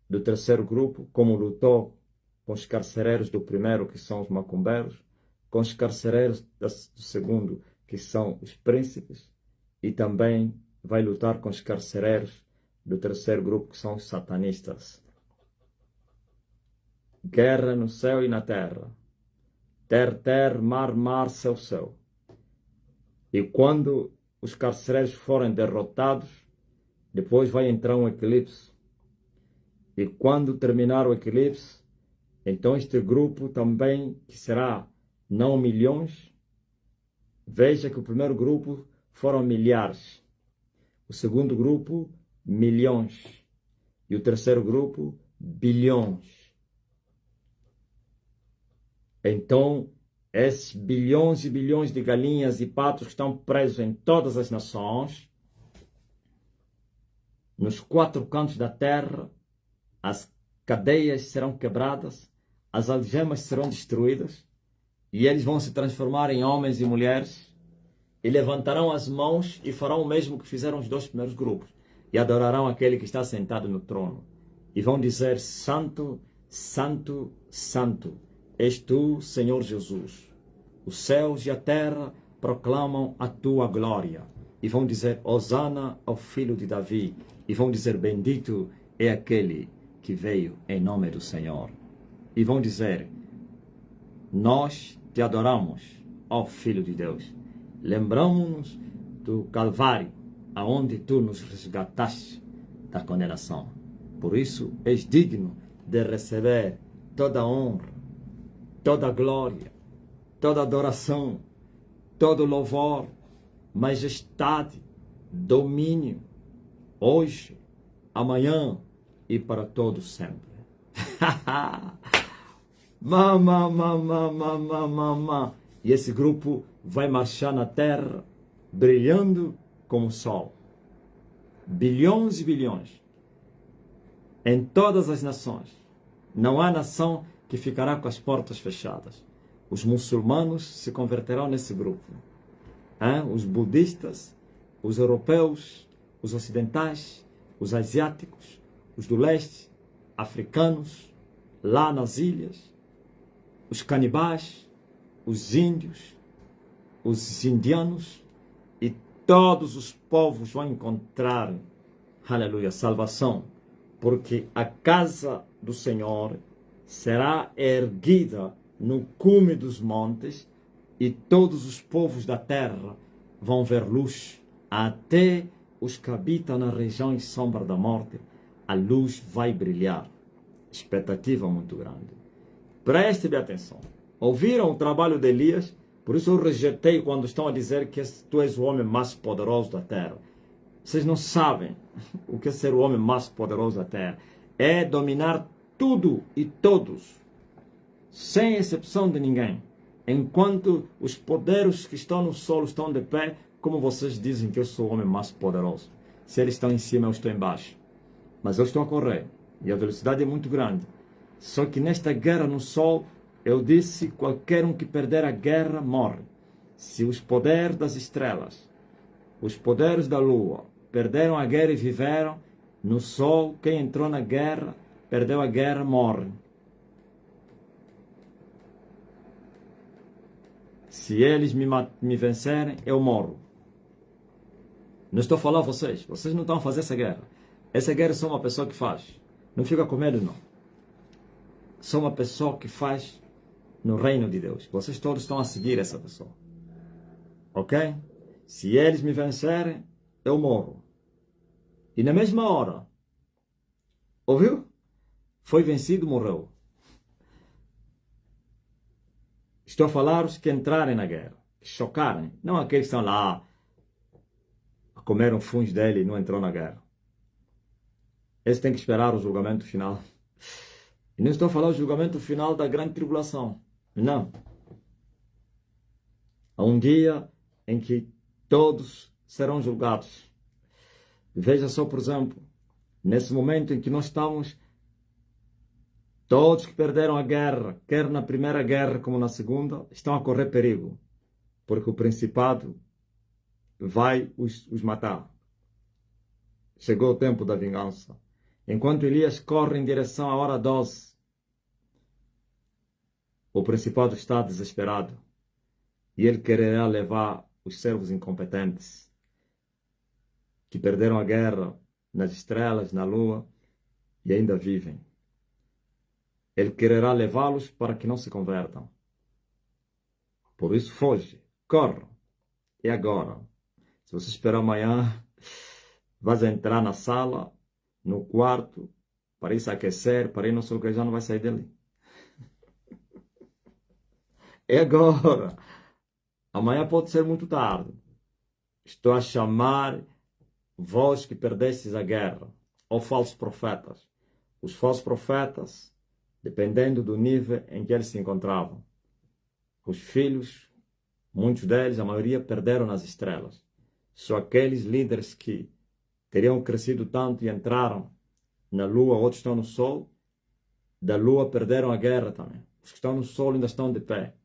do terceiro grupo, como lutou com os carcereiros do primeiro, que são os macumbeiros, com os carcereiros do segundo, que são os príncipes, e também vai lutar com os carcereiros do terceiro grupo, que são os satanistas. Guerra no céu e na terra. Ter, mar, céu. E quando os carcereiros forem derrotados, depois vai entrar um eclipse. E quando terminar o eclipse, então este grupo também, que será não milhões, veja que o primeiro grupo foram milhares, o segundo grupo, milhões, e o terceiro grupo, bilhões. Então, esses bilhões e bilhões de galinhas e patos que estão presos em todas as nações, nos 4 cantos da terra, as cadeias serão quebradas, as algemas serão destruídas, e eles vão se transformar em homens e mulheres, e levantarão as mãos e farão o mesmo que fizeram os 2 primeiros grupos, e adorarão aquele que está sentado no trono, e vão dizer: Santo, Santo, Santo, és tu, Senhor Jesus. Os céus e a terra proclamam a tua glória. E vão dizer: Hosana ao filho de Davi. E vão dizer: bendito é aquele que veio em nome do Senhor. E vão dizer: nós te adoramos, ó Filho de Deus. Lembramos-nos do Calvário, aonde tu nos resgataste da condenação. Por isso és digno de receber toda a honra, toda a glória, toda a adoração, todo louvor, majestade, domínio, hoje, amanhã e para todos sempre. E esse grupo vai marchar na terra, brilhando como o sol. Bilhões e bilhões. Em todas as nações. Não há nação que ficará com as portas fechadas. Os muçulmanos se converterão nesse grupo. Os budistas, os europeus, os ocidentais, os asiáticos, os do leste, africanos, lá nas ilhas, os canibais, os índios, os indianos e todos os povos vão encontrar, aleluia, salvação, porque a casa do Senhor será erguida no cume dos montes e todos os povos da terra vão ver luz. Até os que habitam na região e sombra da morte, a luz vai brilhar. Expectativa muito grande. Preste bem atenção. Ouviram o trabalho de Elias? Por isso eu rejeitei quando estão a dizer que tu és o homem mais poderoso da terra. Vocês não sabem o que é ser o homem mais poderoso da terra. É dominar tudo e todos, sem exceção de ninguém. Enquanto os poderes que estão no solo estão de pé, como vocês dizem que eu sou o homem mais poderoso? Se eles estão em cima, eu estou embaixo. Mas eu estou a correr. E a velocidade é muito grande. Só que nesta guerra no sol, eu disse: qualquer um que perder a guerra morre. Se os poderes das estrelas os poderes da lua perderam a guerra e viveram no sol. Quem entrou na guerra, perdeu a guerra, morre. Se eles me vencerem, eu morro. Não estou falando a vocês. Vocês não estão a fazer essa guerra. Essa guerra é só uma pessoa que faz. Não fica com medo, não. Só uma pessoa que faz no reino de Deus. Vocês todos estão a seguir essa pessoa. Ok? Se eles me vencerem, eu morro. E na mesma hora, ouviu? Foi vencido, morreu. Estou a falar os que entrarem na guerra, que chocarem. Não aqueles que estão lá a comer um fungo dele e não entrou na guerra. Eles têm que esperar o julgamento final. E não estou a falar o julgamento final da grande tribulação. Não. Há um dia em que todos serão julgados. Veja só, por exemplo, nesse momento em que nós estamos, todos que perderam a guerra, quer na primeira guerra como na segunda, estão a correr perigo. Porque o principado vai os matar. Chegou o tempo da vingança. Enquanto Elias corre em direção à hora 12, o principado está desesperado. E ele quererá levar os servos incompetentes que perderam a guerra nas estrelas, na lua e ainda vivem. Ele quererá levá-los para que não se convertam. Por isso foge, corre. E agora? Se você esperar amanhã, vais entrar na sala, no quarto, para ir se aquecer, para ir no seu que já não vai sair dele. É agora. Amanhã pode ser muito tarde. Estou a chamar vós que perdestes a guerra, ou falsos profetas. Os falsos profetas, dependendo do nível em que eles se encontravam. Os filhos, muitos deles, a maioria, perderam nas estrelas. Só aqueles líderes que teriam crescido tanto e entraram na lua, outros estão no sol. Da lua perderam a guerra também. Os que estão no sol ainda estão de pé.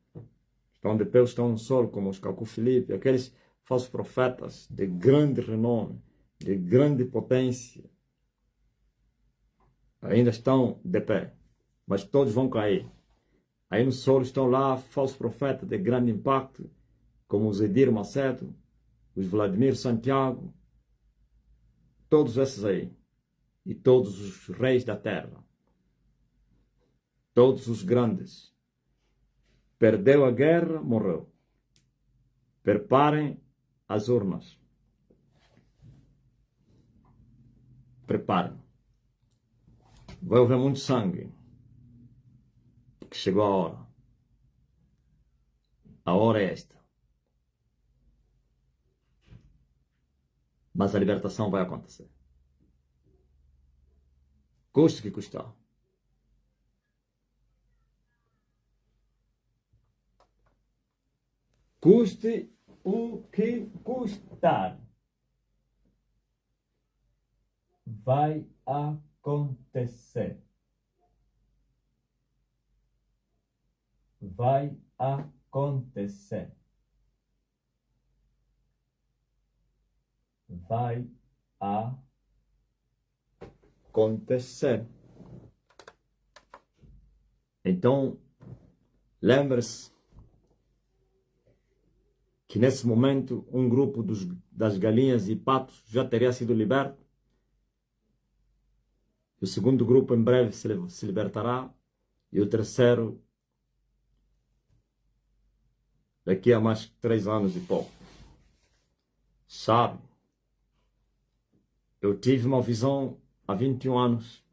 Estão de pé, os que estão no sol, como os Cacu Filipe, aqueles falsos profetas de grande renome, de grande potência, ainda estão de pé, mas todos vão cair. Aí no sol estão lá falsos profetas de grande impacto, como os Edir Macedo, os Vladimir Santiago, todos esses aí, e todos os reis da terra, todos os grandes. Perdeu a guerra, morreu. Preparem as urnas. Preparem. Vai haver muito sangue. Porque chegou a hora. A hora é esta. Mas a libertação vai acontecer. Custe o que custar. Custe o que custar. Vai acontecer. Vai acontecer. Vai acontecer. Então, lembre-se que nesse momento um grupo das galinhas e patos já teria sido liberto. O segundo grupo em breve se libertará. E o terceiro daqui a mais 3 anos e pouco. Sabe? Eu tive uma visão há 21 anos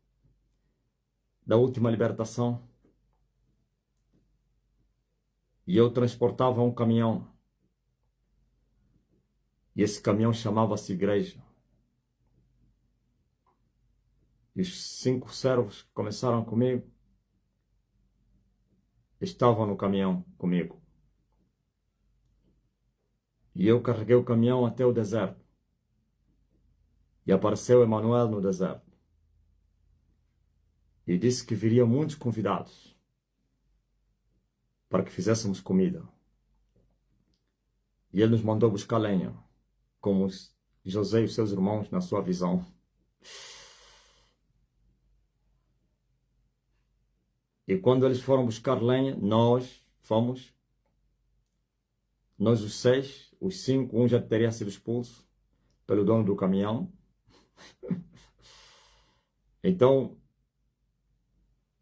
da última libertação. E eu transportava um caminhão. E esse caminhão chamava-se igreja. E os 5 servos que começaram comigo estavam no caminhão comigo. E eu carreguei o caminhão até o deserto. E apareceu Emanuel no deserto. E disse que viriam muitos convidados para que fizéssemos comida. E ele nos mandou buscar lenha. como José e os seus irmãos na sua visão. E quando eles foram buscar lenha, nós os 6, os 5, um já teria sido expulso pelo dono do caminhão. Então,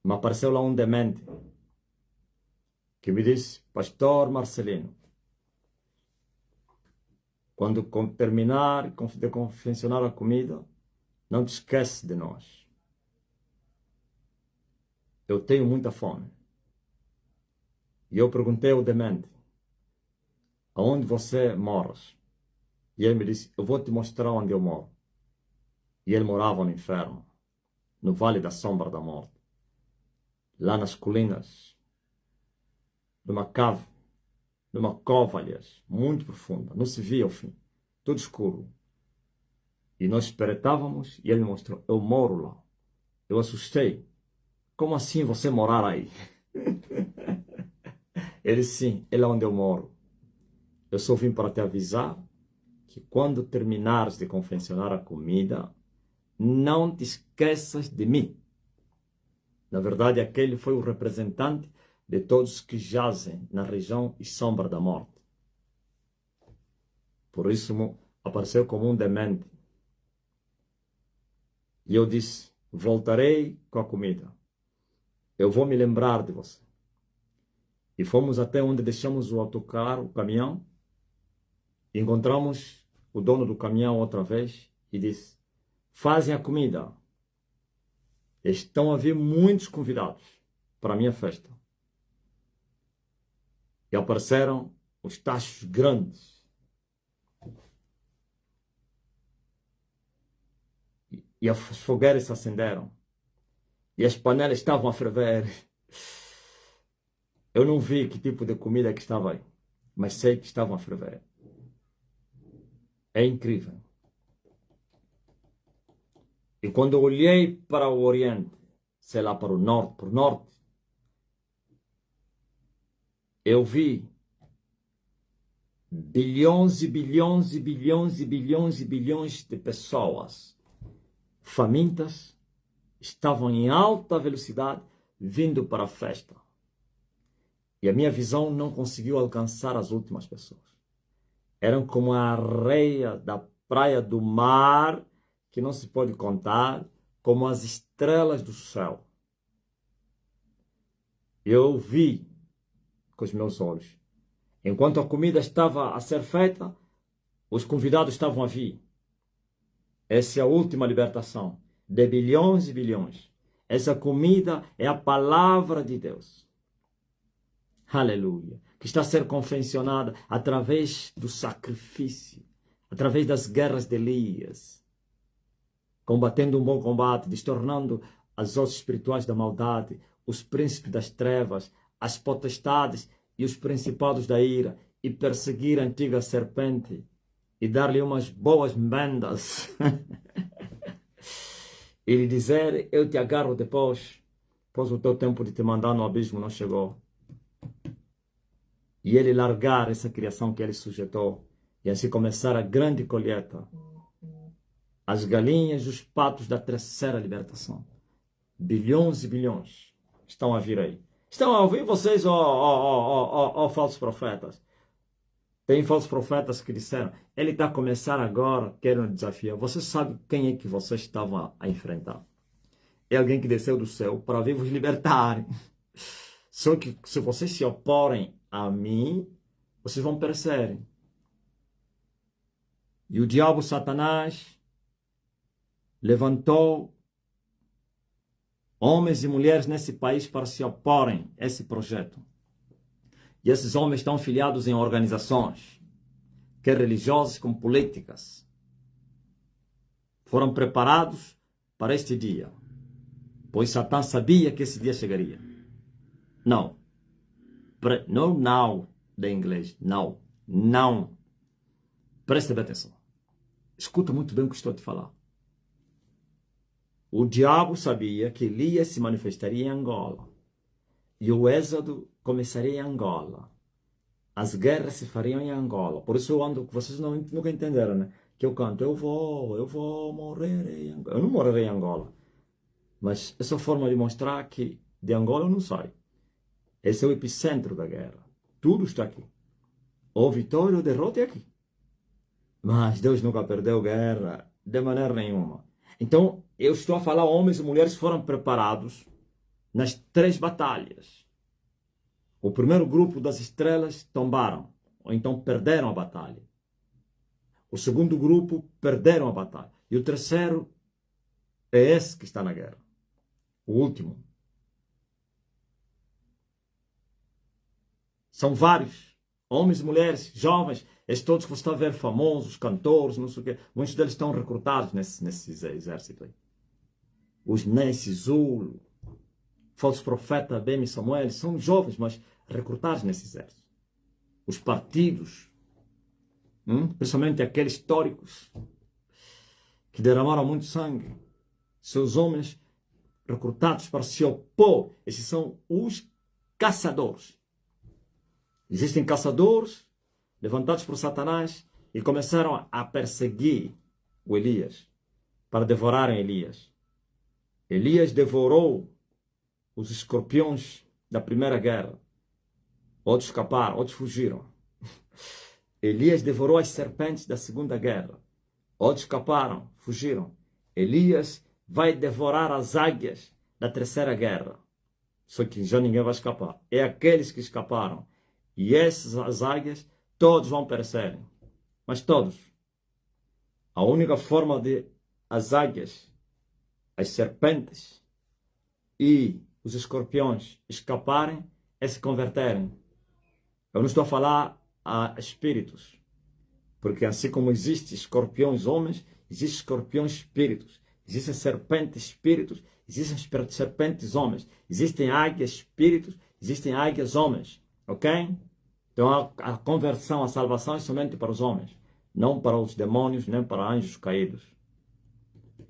me apareceu lá um demente que me disse: Pastor Marcelino, quando terminar de confeccionar a comida, não te esquece de nós. Eu tenho muita fome. E eu perguntei ao demente: aonde você mora? E ele me disse: eu vou te mostrar onde eu moro. E ele morava no inferno, no Vale da Sombra da Morte, lá nas colinas, numa cave, numa cova, aliás, muito profunda, não se via o fim, tudo escuro. E nós espreitávamos e ele me mostrou: eu moro lá. Eu assustei: como assim você morar aí? Ele: sim, ele é onde eu moro. Eu só vim para te avisar que quando terminares de confeccionar a comida, não te esqueças de mim. Na verdade, aquele foi o representante de todos que jazem na região e sombra da morte. Por isso apareceu como um demente. E eu disse: voltarei com a comida. Eu vou me lembrar de você. E fomos até onde deixamos o autocarro, o caminhão. Encontramos o dono do caminhão outra vez e disse: fazem a comida. Estão a vir muitos convidados para a minha festa. E apareceram os tachos grandes. E as fogueiras se acenderam. E as panelas estavam a ferver. Eu não vi que tipo de comida que estava aí, mas sei que estavam a ferver. É incrível. E quando eu olhei para o Oriente, sei lá, para o norte, eu vi bilhões e bilhões e bilhões e bilhões e bilhões de pessoas famintas, estavam em alta velocidade vindo para a festa. E a minha visão não conseguiu alcançar as últimas pessoas. Eram como a areia da praia do mar, que não se pode contar, como as estrelas do céu. Eu vi com os meus olhos. Enquanto a comida estava a ser feita, os convidados estavam a vir. Essa é a última libertação de bilhões e bilhões. Essa comida é a palavra de Deus. Aleluia. Que está a ser confeccionada através do sacrifício, através das guerras de Elias, combatendo um bom combate, destornando as hostes espirituais da maldade, os príncipes das trevas, as potestades e os principados da ira, e perseguir a antiga serpente e dar-lhe umas boas mendas e lhe dizer: eu te agarro depois, pois o teu tempo de te mandar no abismo não chegou. E ele largar essa criação que ele sujeitou, e assim começar a grande colheita. As galinhas e os patos da terceira libertação. Bilhões e bilhões estão a vir aí. Estão a ouvir vocês, ó falsos profetas? Tem falsos profetas que disseram: ele está a começar agora, querendo desafiar. Você sabe quem é que vocês estavam a enfrentar? É alguém que desceu do céu para vir vos libertar. Só que se vocês se oporem a mim, vocês vão perecer. E o diabo Satanás levantou homens e mulheres nesse país para se oporem a esse projeto. E esses homens estão filiados em organizações, quer religiosas como políticas. Foram preparados para este dia, pois Satã sabia que esse dia chegaria. Não. Não now, de inglês. Não. Não. Preste bem atenção. Escuta muito bem o que estou a te falar. O diabo sabia que Elias se manifestaria em Angola. E o êxodo começaria em Angola. as guerras se fariam em Angola. Por isso eu ando, vocês nunca entenderam, né? Que eu canto, eu vou morrer em Angola. Eu não morrerei em Angola. Mas essa forma de mostrar que de Angola eu não saio. Esse é o epicentro da guerra. Tudo está aqui. Ou vitória ou derrota é aqui. Mas Deus nunca perdeu guerra, de maneira nenhuma. Então, eu estou a falar, homens e mulheres foram preparados nas 3 batalhas. O primeiro grupo das estrelas tombaram, ou então perderam a batalha. O segundo grupo perderam a batalha. E o terceiro é esse que está na guerra. O último. São vários, homens e mulheres, jovens, esses todos que você está a ver, famosos, cantores, não sei o quê. Muitos deles estão recrutados nesse exército aí. Os Nessi, Zulu, falsos profetas, Bem e Samuel, são jovens, mas recrutados nesse exército. Os partidos, principalmente aqueles históricos, que derramaram muito sangue, seus homens recrutados para se opor, esses são os caçadores. Existem caçadores levantados por Satanás e começaram a perseguir o Elias para devorarem Elias. Elias devorou os escorpiões da primeira guerra. Outros escaparam, outros fugiram. Elias devorou as serpentes da segunda guerra. Outros escaparam, fugiram. Elias vai devorar as águias da terceira guerra. Só que já ninguém vai escapar. É aqueles que escaparam. E essas águias, todos vão perecer. Mas todos. A única forma de as águias, as serpentes e os escorpiões escaparem é se converterem. Eu não estou a falar a espíritos. Porque assim como existem escorpiões homens, existem escorpiões espíritos. Existem serpentes espíritos, existem serpentes homens. Existem águias espíritos, existem águias homens. Ok? Então a conversão, a salvação é somente para os homens. Não para os demônios, nem para anjos caídos.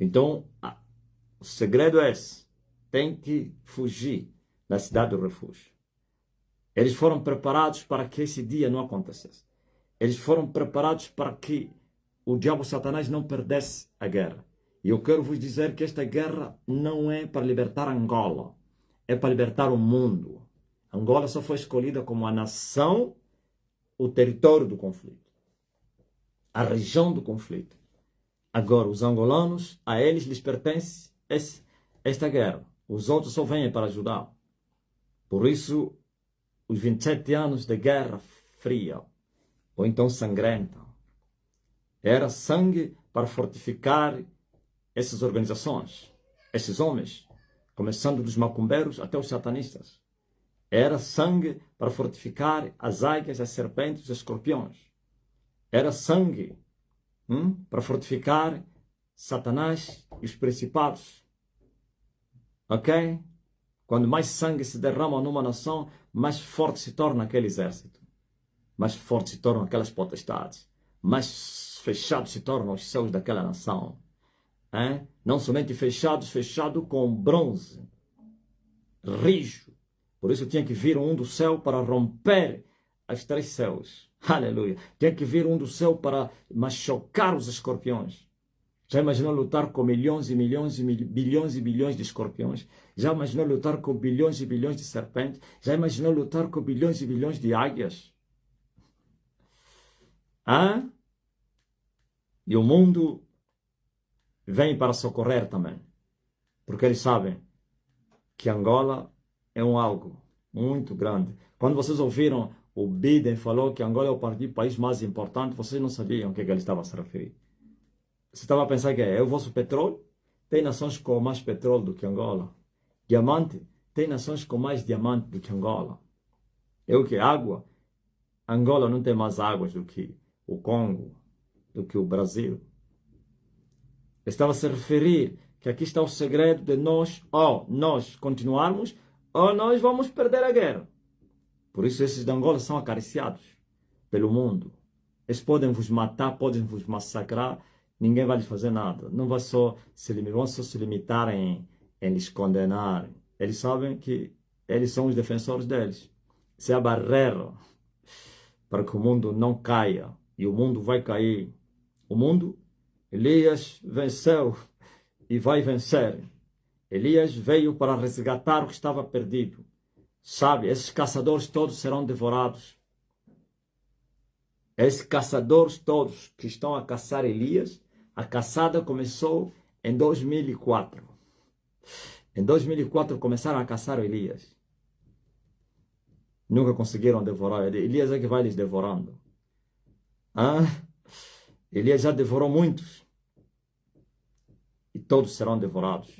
Então o segredo é esse. Tem que fugir da cidade do refúgio. Eles foram preparados para que esse dia não acontecesse. Eles foram preparados para que o diabo Satanás não perdesse a guerra. E eu quero vos dizer que esta guerra não é para libertar Angola. É para libertar o mundo. Angola só foi escolhida como a nação, o território do conflito. A região do conflito. Agora, os angolanos, a eles lhes pertence esta guerra. Os outros só vêm para ajudar. Por isso, os 27 anos de guerra fria, ou então sangrenta, era sangue para fortificar essas organizações, esses homens, começando dos macumbeiros até os satanistas. Era sangue para fortificar as águias, as serpentes, os escorpiões. Era sangue para fortificar Satanás e os principados. Ok? Quando mais sangue se derrama numa nação, mais forte se torna aquele exército. Mais forte se tornam aquelas potestades. Mais fechados se tornam os céus daquela nação. Não somente fechados com bronze, rijo. Por isso tinha que vir um do céu para romper as 3 céus. Aleluia. Tinha que vir um do céu para machucar os escorpiões. Já imaginou lutar com milhões e milhões e bilhões e bilhões de escorpiões? Já imaginou lutar com bilhões e bilhões de serpentes? Já imaginou lutar com bilhões e bilhões de águias? E o mundo vem para socorrer também. Porque eles sabem que Angola é algo muito grande. Quando vocês ouviram o Biden falou que Angola é o país mais importante, vocês não sabiam o que ele estava a se referir. Você estava a pensar que é o vosso petróleo? Tem nações com mais petróleo do que Angola. Diamante? Tem nações com mais diamante do que Angola. É o que? Água? Angola não tem mais águas do que o Congo, do que o Brasil. Estava a se referir que aqui está o segredo de nós continuarmos, ou nós vamos perder a guerra. Por isso esses de Angola são acariciados pelo mundo. Eles podem vos matar, podem vos massacrar, ninguém vai lhes fazer nada. Não vai só vão só se limitar em lhes condenar. Eles sabem que eles são os defensores deles. Se é a barreira para que o mundo não caia. E o mundo vai cair. O mundo, Elias venceu e vai vencer. Elias veio para resgatar o que estava perdido. Sabe, esses caçadores todos serão devorados. Esses caçadores todos que estão a caçar Elias, a caçada começou em 2004. Em 2004 começaram a caçar Elias. Nunca conseguiram devorar. Elias é que vai lhes devorando. Elias já devorou muitos. E todos serão devorados.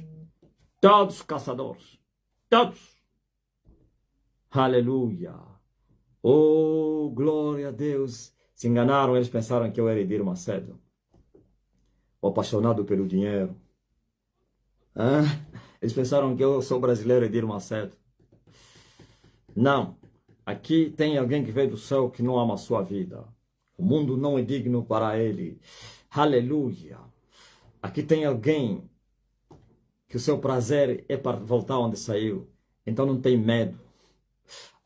Todos os caçadores. Todos. Aleluia. Oh, glória a Deus. Se enganaram, eles pensaram que eu era Edir Macedo. O apaixonado pelo dinheiro. Eles pensaram que eu sou brasileiro Edir Macedo. Não. Aqui tem alguém que veio do céu que não ama a sua vida. O mundo não é digno para ele. Aleluia. Aqui tem alguém que o seu prazer é para voltar onde saiu. Então não tem medo.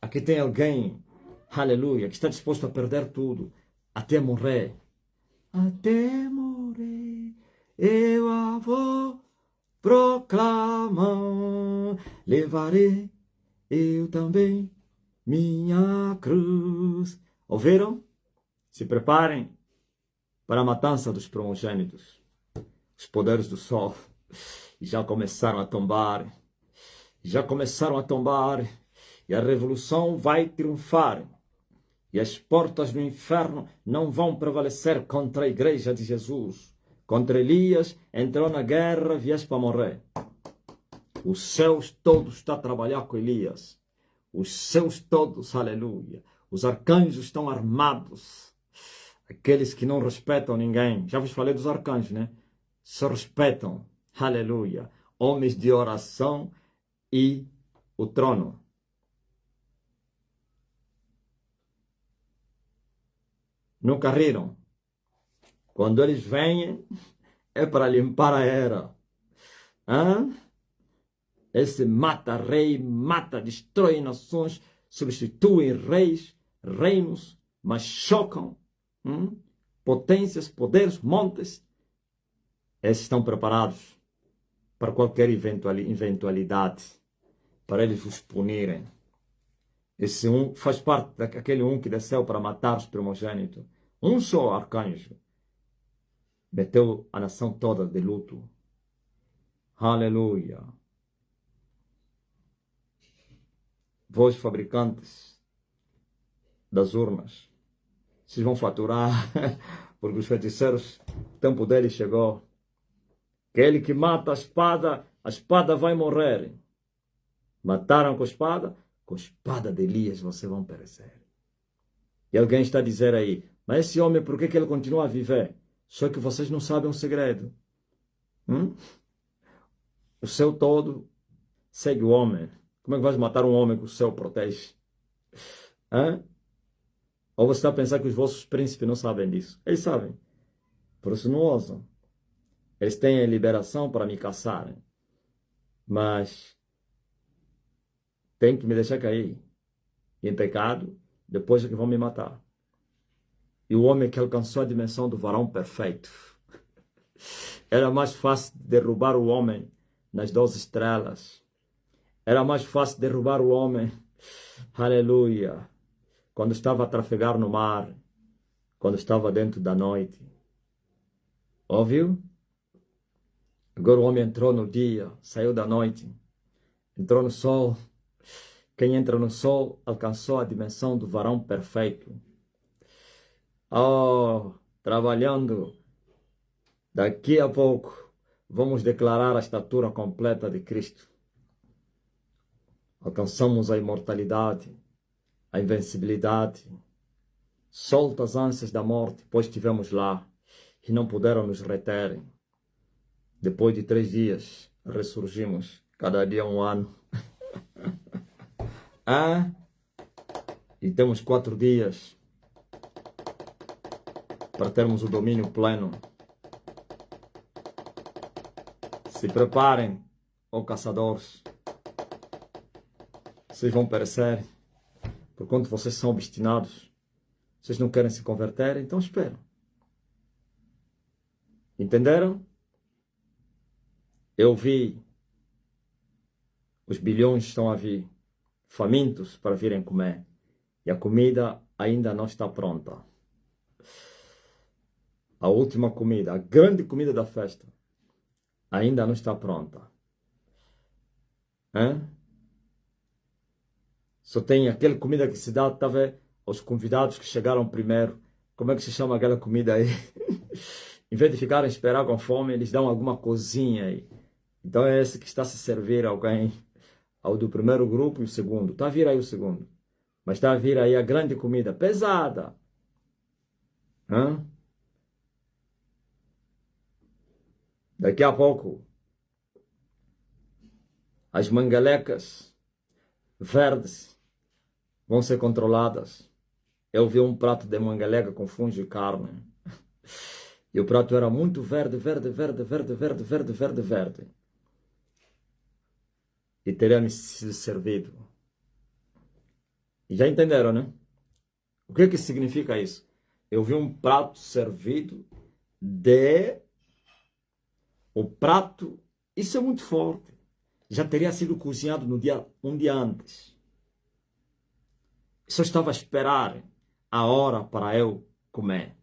Aqui tem alguém, aleluia, que está disposto a perder tudo até morrer. Até morrer, eu a vou proclamar. Levarei eu também minha cruz. Ouviram? Se preparem para a matança dos primogênitos. Os poderes do sol já começaram a tombar. Já começaram a tombar. E a revolução vai triunfar. E as portas do inferno não vão prevalecer contra a igreja de Jesus. Contra Elias, entrou na guerra, vieste para morrer. Os céus todos estão a trabalhar com Elias. Os céus todos, aleluia. Os arcanjos estão armados. Aqueles que não respeitam ninguém. Já vos falei dos arcanjos, né? Se respeitam, aleluia. Homens de oração e o trono. Nunca riram. Quando eles vêm, é para limpar a era. Esse mata rei, mata, destrói nações, substituem reis, reinos, mas chocam potências, poderes, montes. Esses estão preparados para qualquer eventualidade, para eles os punirem. Esse um faz parte daquele um que desceu para matar os primogênitos. Um só arcanjo meteu a nação toda de luto. Aleluia. Vós, fabricantes das urnas, vocês vão faturar, porque os feiticeiros, o tempo deles chegou. Aquele que mata a espada vai morrer. Mataram com a espada de Elias vocês vão perecer. E alguém está a dizer aí, mas esse homem, por que ele continua a viver? Só que vocês não sabem um segredo. O céu todo segue o homem. Como é que vais matar um homem que o céu protege? Ou você está a pensar que os vossos príncipes não sabem disso? Eles sabem. Por isso não ousam. Eles têm a liberação para me caçarem. Mas tem que me deixar cair em pecado, depois é que vão me matar. E o homem que alcançou a dimensão do varão perfeito. Era mais fácil derrubar o homem nas 12 estrelas. Era mais fácil derrubar o homem, aleluia, quando estava a trafegar no mar, quando estava dentro da noite. Ouviu? Agora o homem entrou no dia, saiu da noite, entrou no sol. Quem entra no sol alcançou a dimensão do varão perfeito. Trabalhando, daqui a pouco vamos declarar a estatura completa de Cristo. Alcançamos a imortalidade, a invencibilidade. Solta as ânsias da morte, pois estivemos lá e não puderam nos reter. Depois de 3 dias, ressurgimos, cada dia 1 ano. E temos 4 dias para termos o domínio pleno. Se preparem, ó caçadores. Vocês vão perecer, porquanto vocês são obstinados. Vocês não querem se converter, então esperam. Entenderam? Eu vi, os bilhões estão a vir, famintos para virem comer. E a comida ainda não está pronta. A última comida, a grande comida da festa, ainda não está pronta. Hein? Só tem aquela comida que se dá, tá vendo? Aos convidados que chegaram primeiro. Como é que se chama aquela comida aí? Em vez de ficarem a esperar com fome, eles dão alguma coisinha aí. Então é esse que está a se servir a alguém. Ao do primeiro grupo e o segundo. Está a vir aí o segundo. Mas está a vir aí a grande comida, pesada. Hã? Daqui a pouco, as mangalecas verdes vão ser controladas. Eu vi um prato de mangaleca com fungo de carne. E o prato era muito verde, verde, verde, verde, verde, verde, verde, verde. E teria me sido servido. E já entenderam, né? O que significa isso? Eu vi um prato servido de... O prato, isso é muito forte. Já teria sido cozinhado um dia antes. Só estava a esperar a hora para eu comer.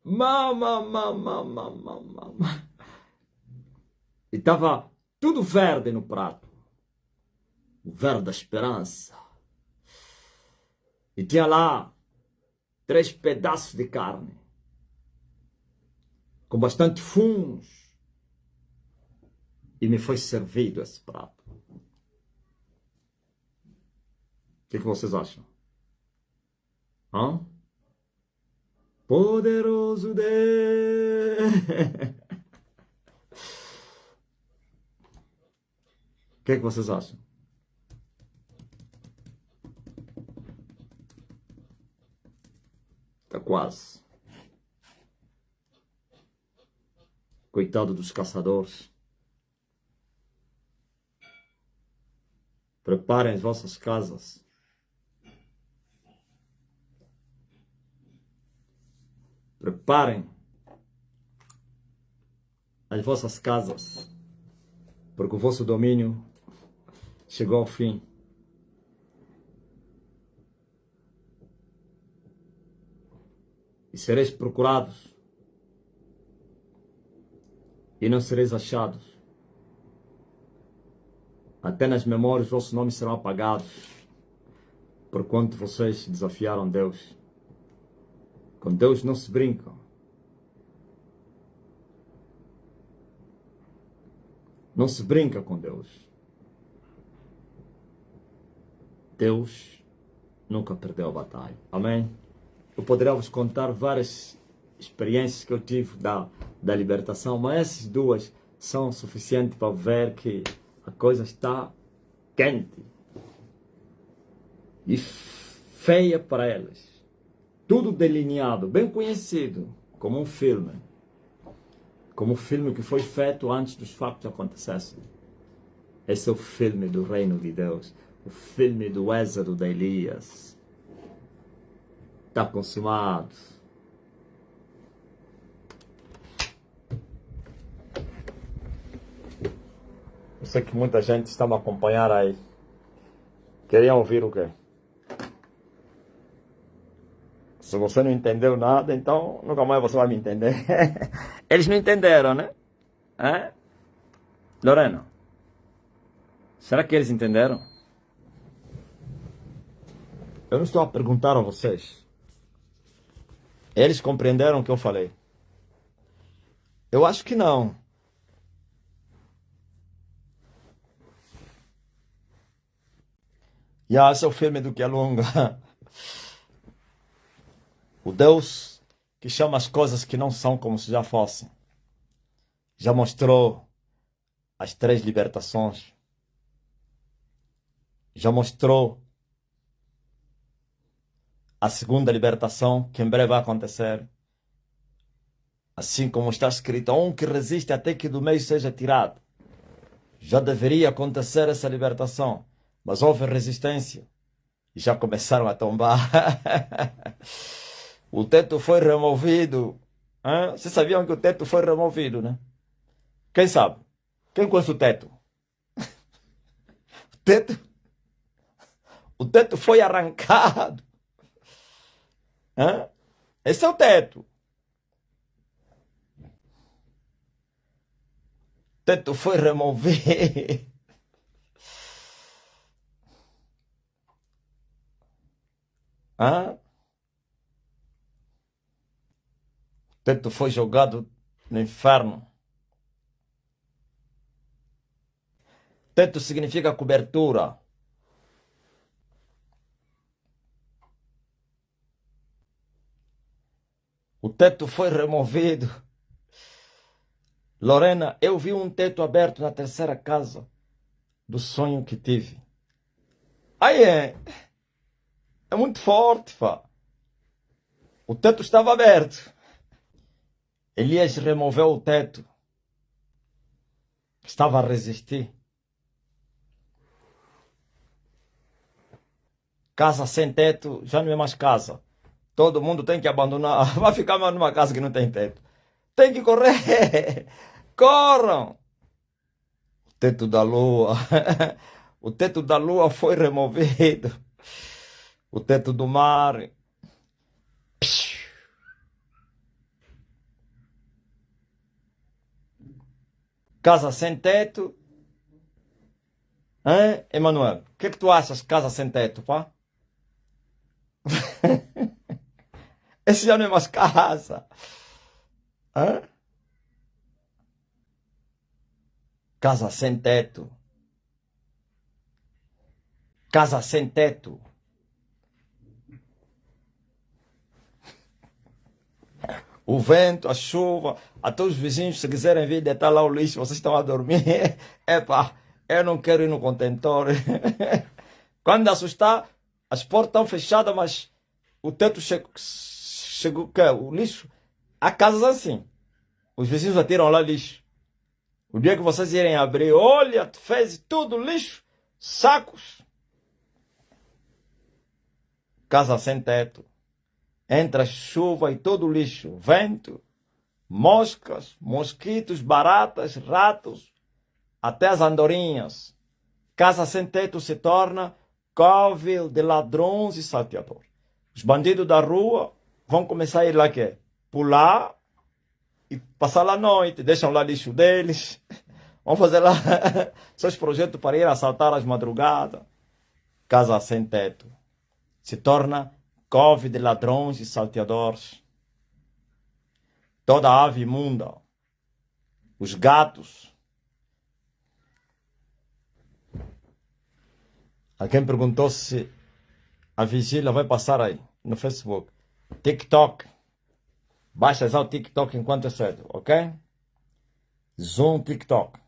Mama. E estava tudo verde no prato. O verde da esperança. E tinha lá 3 pedaços de carne. Com bastante fungos. E me foi servido esse prato. O que vocês acham? Hã? Poderoso Deus! O que vocês acham? Está quase. Coitado dos caçadores. Preparem as vossas casas. Preparem as vossas casas. Porque o vosso domínio chegou ao fim. E sereis procurados. E não sereis achados. Até nas memórias os vossos nomes serão apagados. Porquanto vocês desafiaram Deus. Com Deus não se brinca. Não se brinca com Deus. Deus nunca perdeu a batalha. Amém? Eu poderia vos contar várias experiências que eu tive da libertação, mas essas duas são suficientes para ver que a coisa está quente e feia para elas. Tudo delineado, bem conhecido, como um filme. Como um filme que foi feito antes dos fatos acontecerem. Esse é o filme do reino de Deus. O filme do êxodo de Elias. Está consumado. Eu sei que muita gente está me acompanhando aí. Queriam ouvir o quê? Se você não entendeu nada, então nunca mais você vai me entender. Eles não entenderam, né? É? Lorena, será que eles entenderam? Eu não estou a perguntar a vocês. Eles compreenderam o que eu falei? Eu acho que não. E esse é o filme do que alonga. O Deus que chama as coisas que não são como se já fossem. Já mostrou as 3 libertações. Já mostrou a segunda libertação que em breve vai acontecer. Assim como está escrito, um que resiste até que do meio seja tirado. Já deveria acontecer essa libertação, mas houve resistência. Já começaram a tombar. O teto foi removido. Hã? Vocês sabiam que o teto foi removido, né? Quem sabe? Quem conhece o teto? O teto, o teto foi arrancado. Hã? Esse é o teto. O teto foi removido. Hã? O teto foi jogado no inferno. Teto significa cobertura. O teto foi removido. Lorena, eu vi um teto aberto na terceira casa do sonho que tive. Aí é muito forte, pá. O teto estava aberto. Elias removeu o teto. Estava a resistir. Casa sem teto já não é mais casa. Todo mundo tem que abandonar. Vai ficar mais numa casa que não tem teto. Tem que correr. Corram. O teto da lua. O teto da lua foi removido. O teto do mar. Casa sem teto. Hein, Emanuel? O que é que tu achas, casa sem teto, pá? Esse já não é mais casa. Hã? Casa sem teto. Casa sem teto. O vento, a chuva, até os vizinhos, se quiserem vir deitar lá o lixo, vocês estão a dormir. Epa, eu não quero ir no contentor. Quando assustar, as portas estão fechadas, mas o teto chegou, o lixo. Há casas assim. Os vizinhos atiram lá lixo. O dia que vocês irem abrir, olha, tu fez tudo lixo, sacos. Casa sem teto. Entra chuva e todo o lixo, vento, moscas, mosquitos, baratas, ratos, até as andorinhas. Casa sem teto se torna covil de ladrões e salteadores. Os bandidos da rua vão começar a ir lá que pular e passar lá a noite, deixam lá lixo deles, vão fazer lá seus projetos para ir assaltar às madrugadas. Casa sem teto se torna cove de ladrões e salteadores. Toda ave imunda, os gatos. Alguém perguntou se a vigília vai passar aí no Facebook. TikTok. Baixa já o TikTok enquanto é cedo, ok? Zoom TikTok.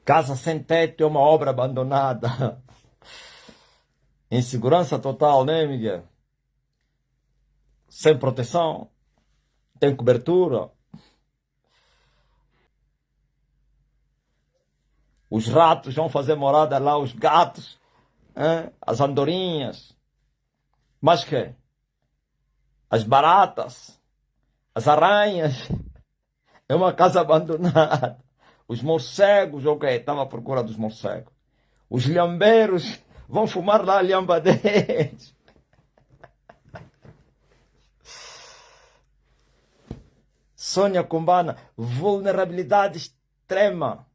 Casa sem teto é uma obra abandonada. Insegurança total, né, Miguel? Sem proteção. Tem cobertura. Os ratos vão fazer morada lá, os gatos, hein? As andorinhas. Mas que? As baratas, as aranhas. É uma casa abandonada. Os morcegos, ok, estava à procura dos morcegos. Os lhambeiros vão fumar lá a lhamba deles. Sônia Kumbana, vulnerabilidade extrema.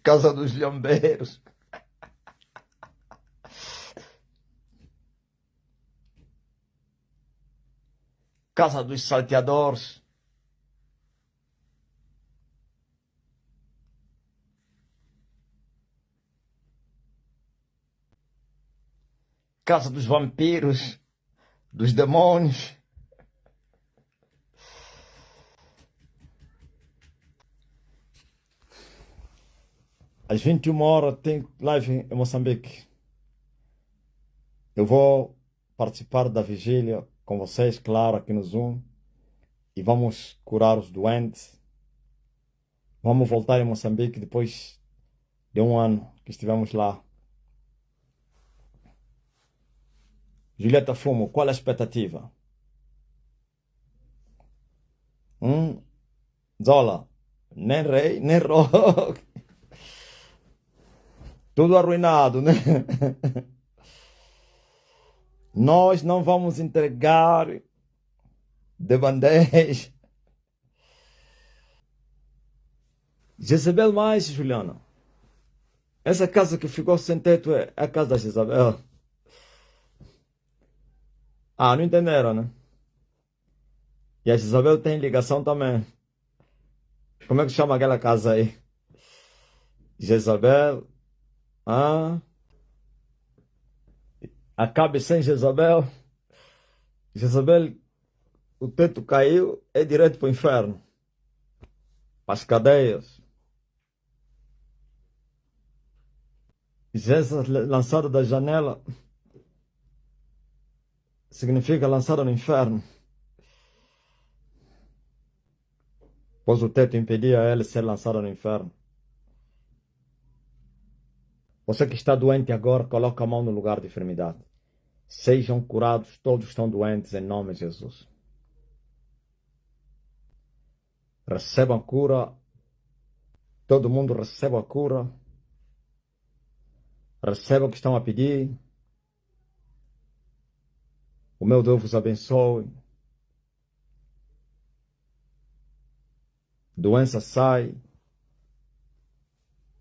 Casa dos lhambeiros. Casa dos salteadores. Casa dos vampiros, dos demônios. Às 21 horas tem live em Moçambique. Eu vou participar da vigília com vocês, claro, aqui no Zoom. E vamos curar os doentes. Vamos voltar em Moçambique depois de um ano que estivemos lá. Julieta Fumo, qual a expectativa? Zola, nem rei, nem rock. Tudo arruinado, né? Nós não vamos entregar de bandeja. Jezebel mais, Juliana. Essa casa que ficou sem teto é a casa da Jezabel. Ah, não entenderam, né? E a Jezabel tem ligação também. Como é que chama aquela casa aí? Jezabel. Ah, acabe sem Jezabel. Jezabel, o teto caiu, é direto para o inferno. Para as cadeias. Jesus lançado da janela significa lançado no inferno. Pois o teto impedia ele ser lançado no inferno. Você que está doente agora, coloca a mão no lugar de enfermidade. Sejam curados, todos estão doentes em nome de Jesus. Recebam cura. Todo mundo receba a cura. Receba o que estão a pedir. O meu Deus vos abençoe. Doença sai.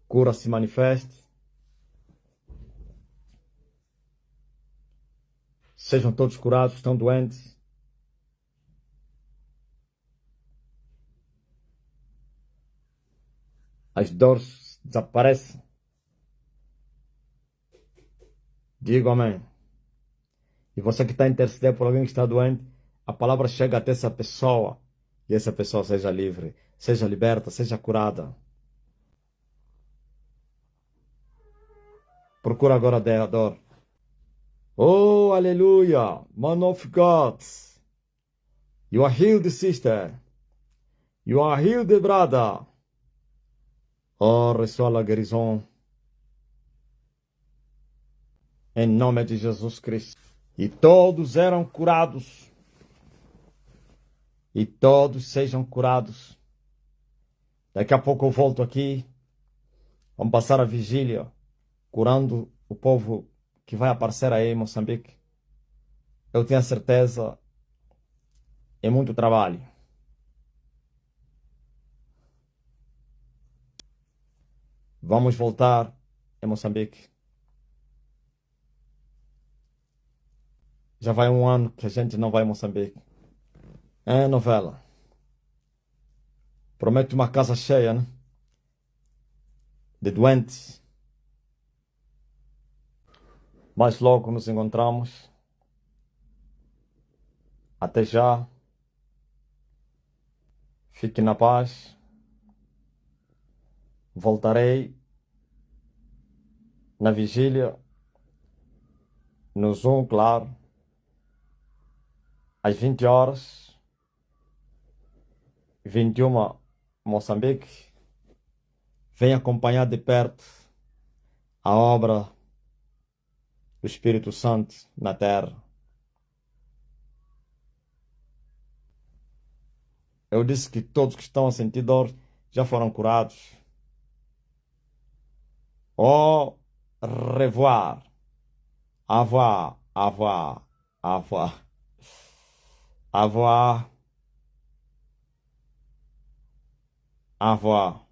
Cura se manifeste. Sejam todos curados, estão doentes. As dores desaparecem. Digo amém. E você que está intercedendo por alguém que está doente, a palavra chega até essa pessoa. E essa pessoa seja livre, seja liberta, seja curada. Procura agora a dor. Oh, aleluia! Man of God. You are healed, sister. You are healed, brother. Oh, reçois la guérison. Em nome de Jesus Cristo. E todos eram curados. E todos sejam curados. Daqui a pouco eu volto aqui. Vamos passar a vigília curando o povo que vai aparecer aí em Moçambique. Eu tenho certeza, é muito trabalho. Vamos voltar em Moçambique. Já vai um ano que a gente não vai em Moçambique. É novela. Prometo uma casa cheia, né? De doentes. Mas logo nos encontramos. Até já. Fique na paz. Voltarei na vigília. No Zoom, claro. Às 20 horas. 21, Moçambique. Venha acompanhar de perto a obra do Espírito Santo na terra. Eu disse que todos que estão a sentir dor já foram curados. Au revoir. Au revoir. Au revoir. Au revoir. Au revoir. Au revoir.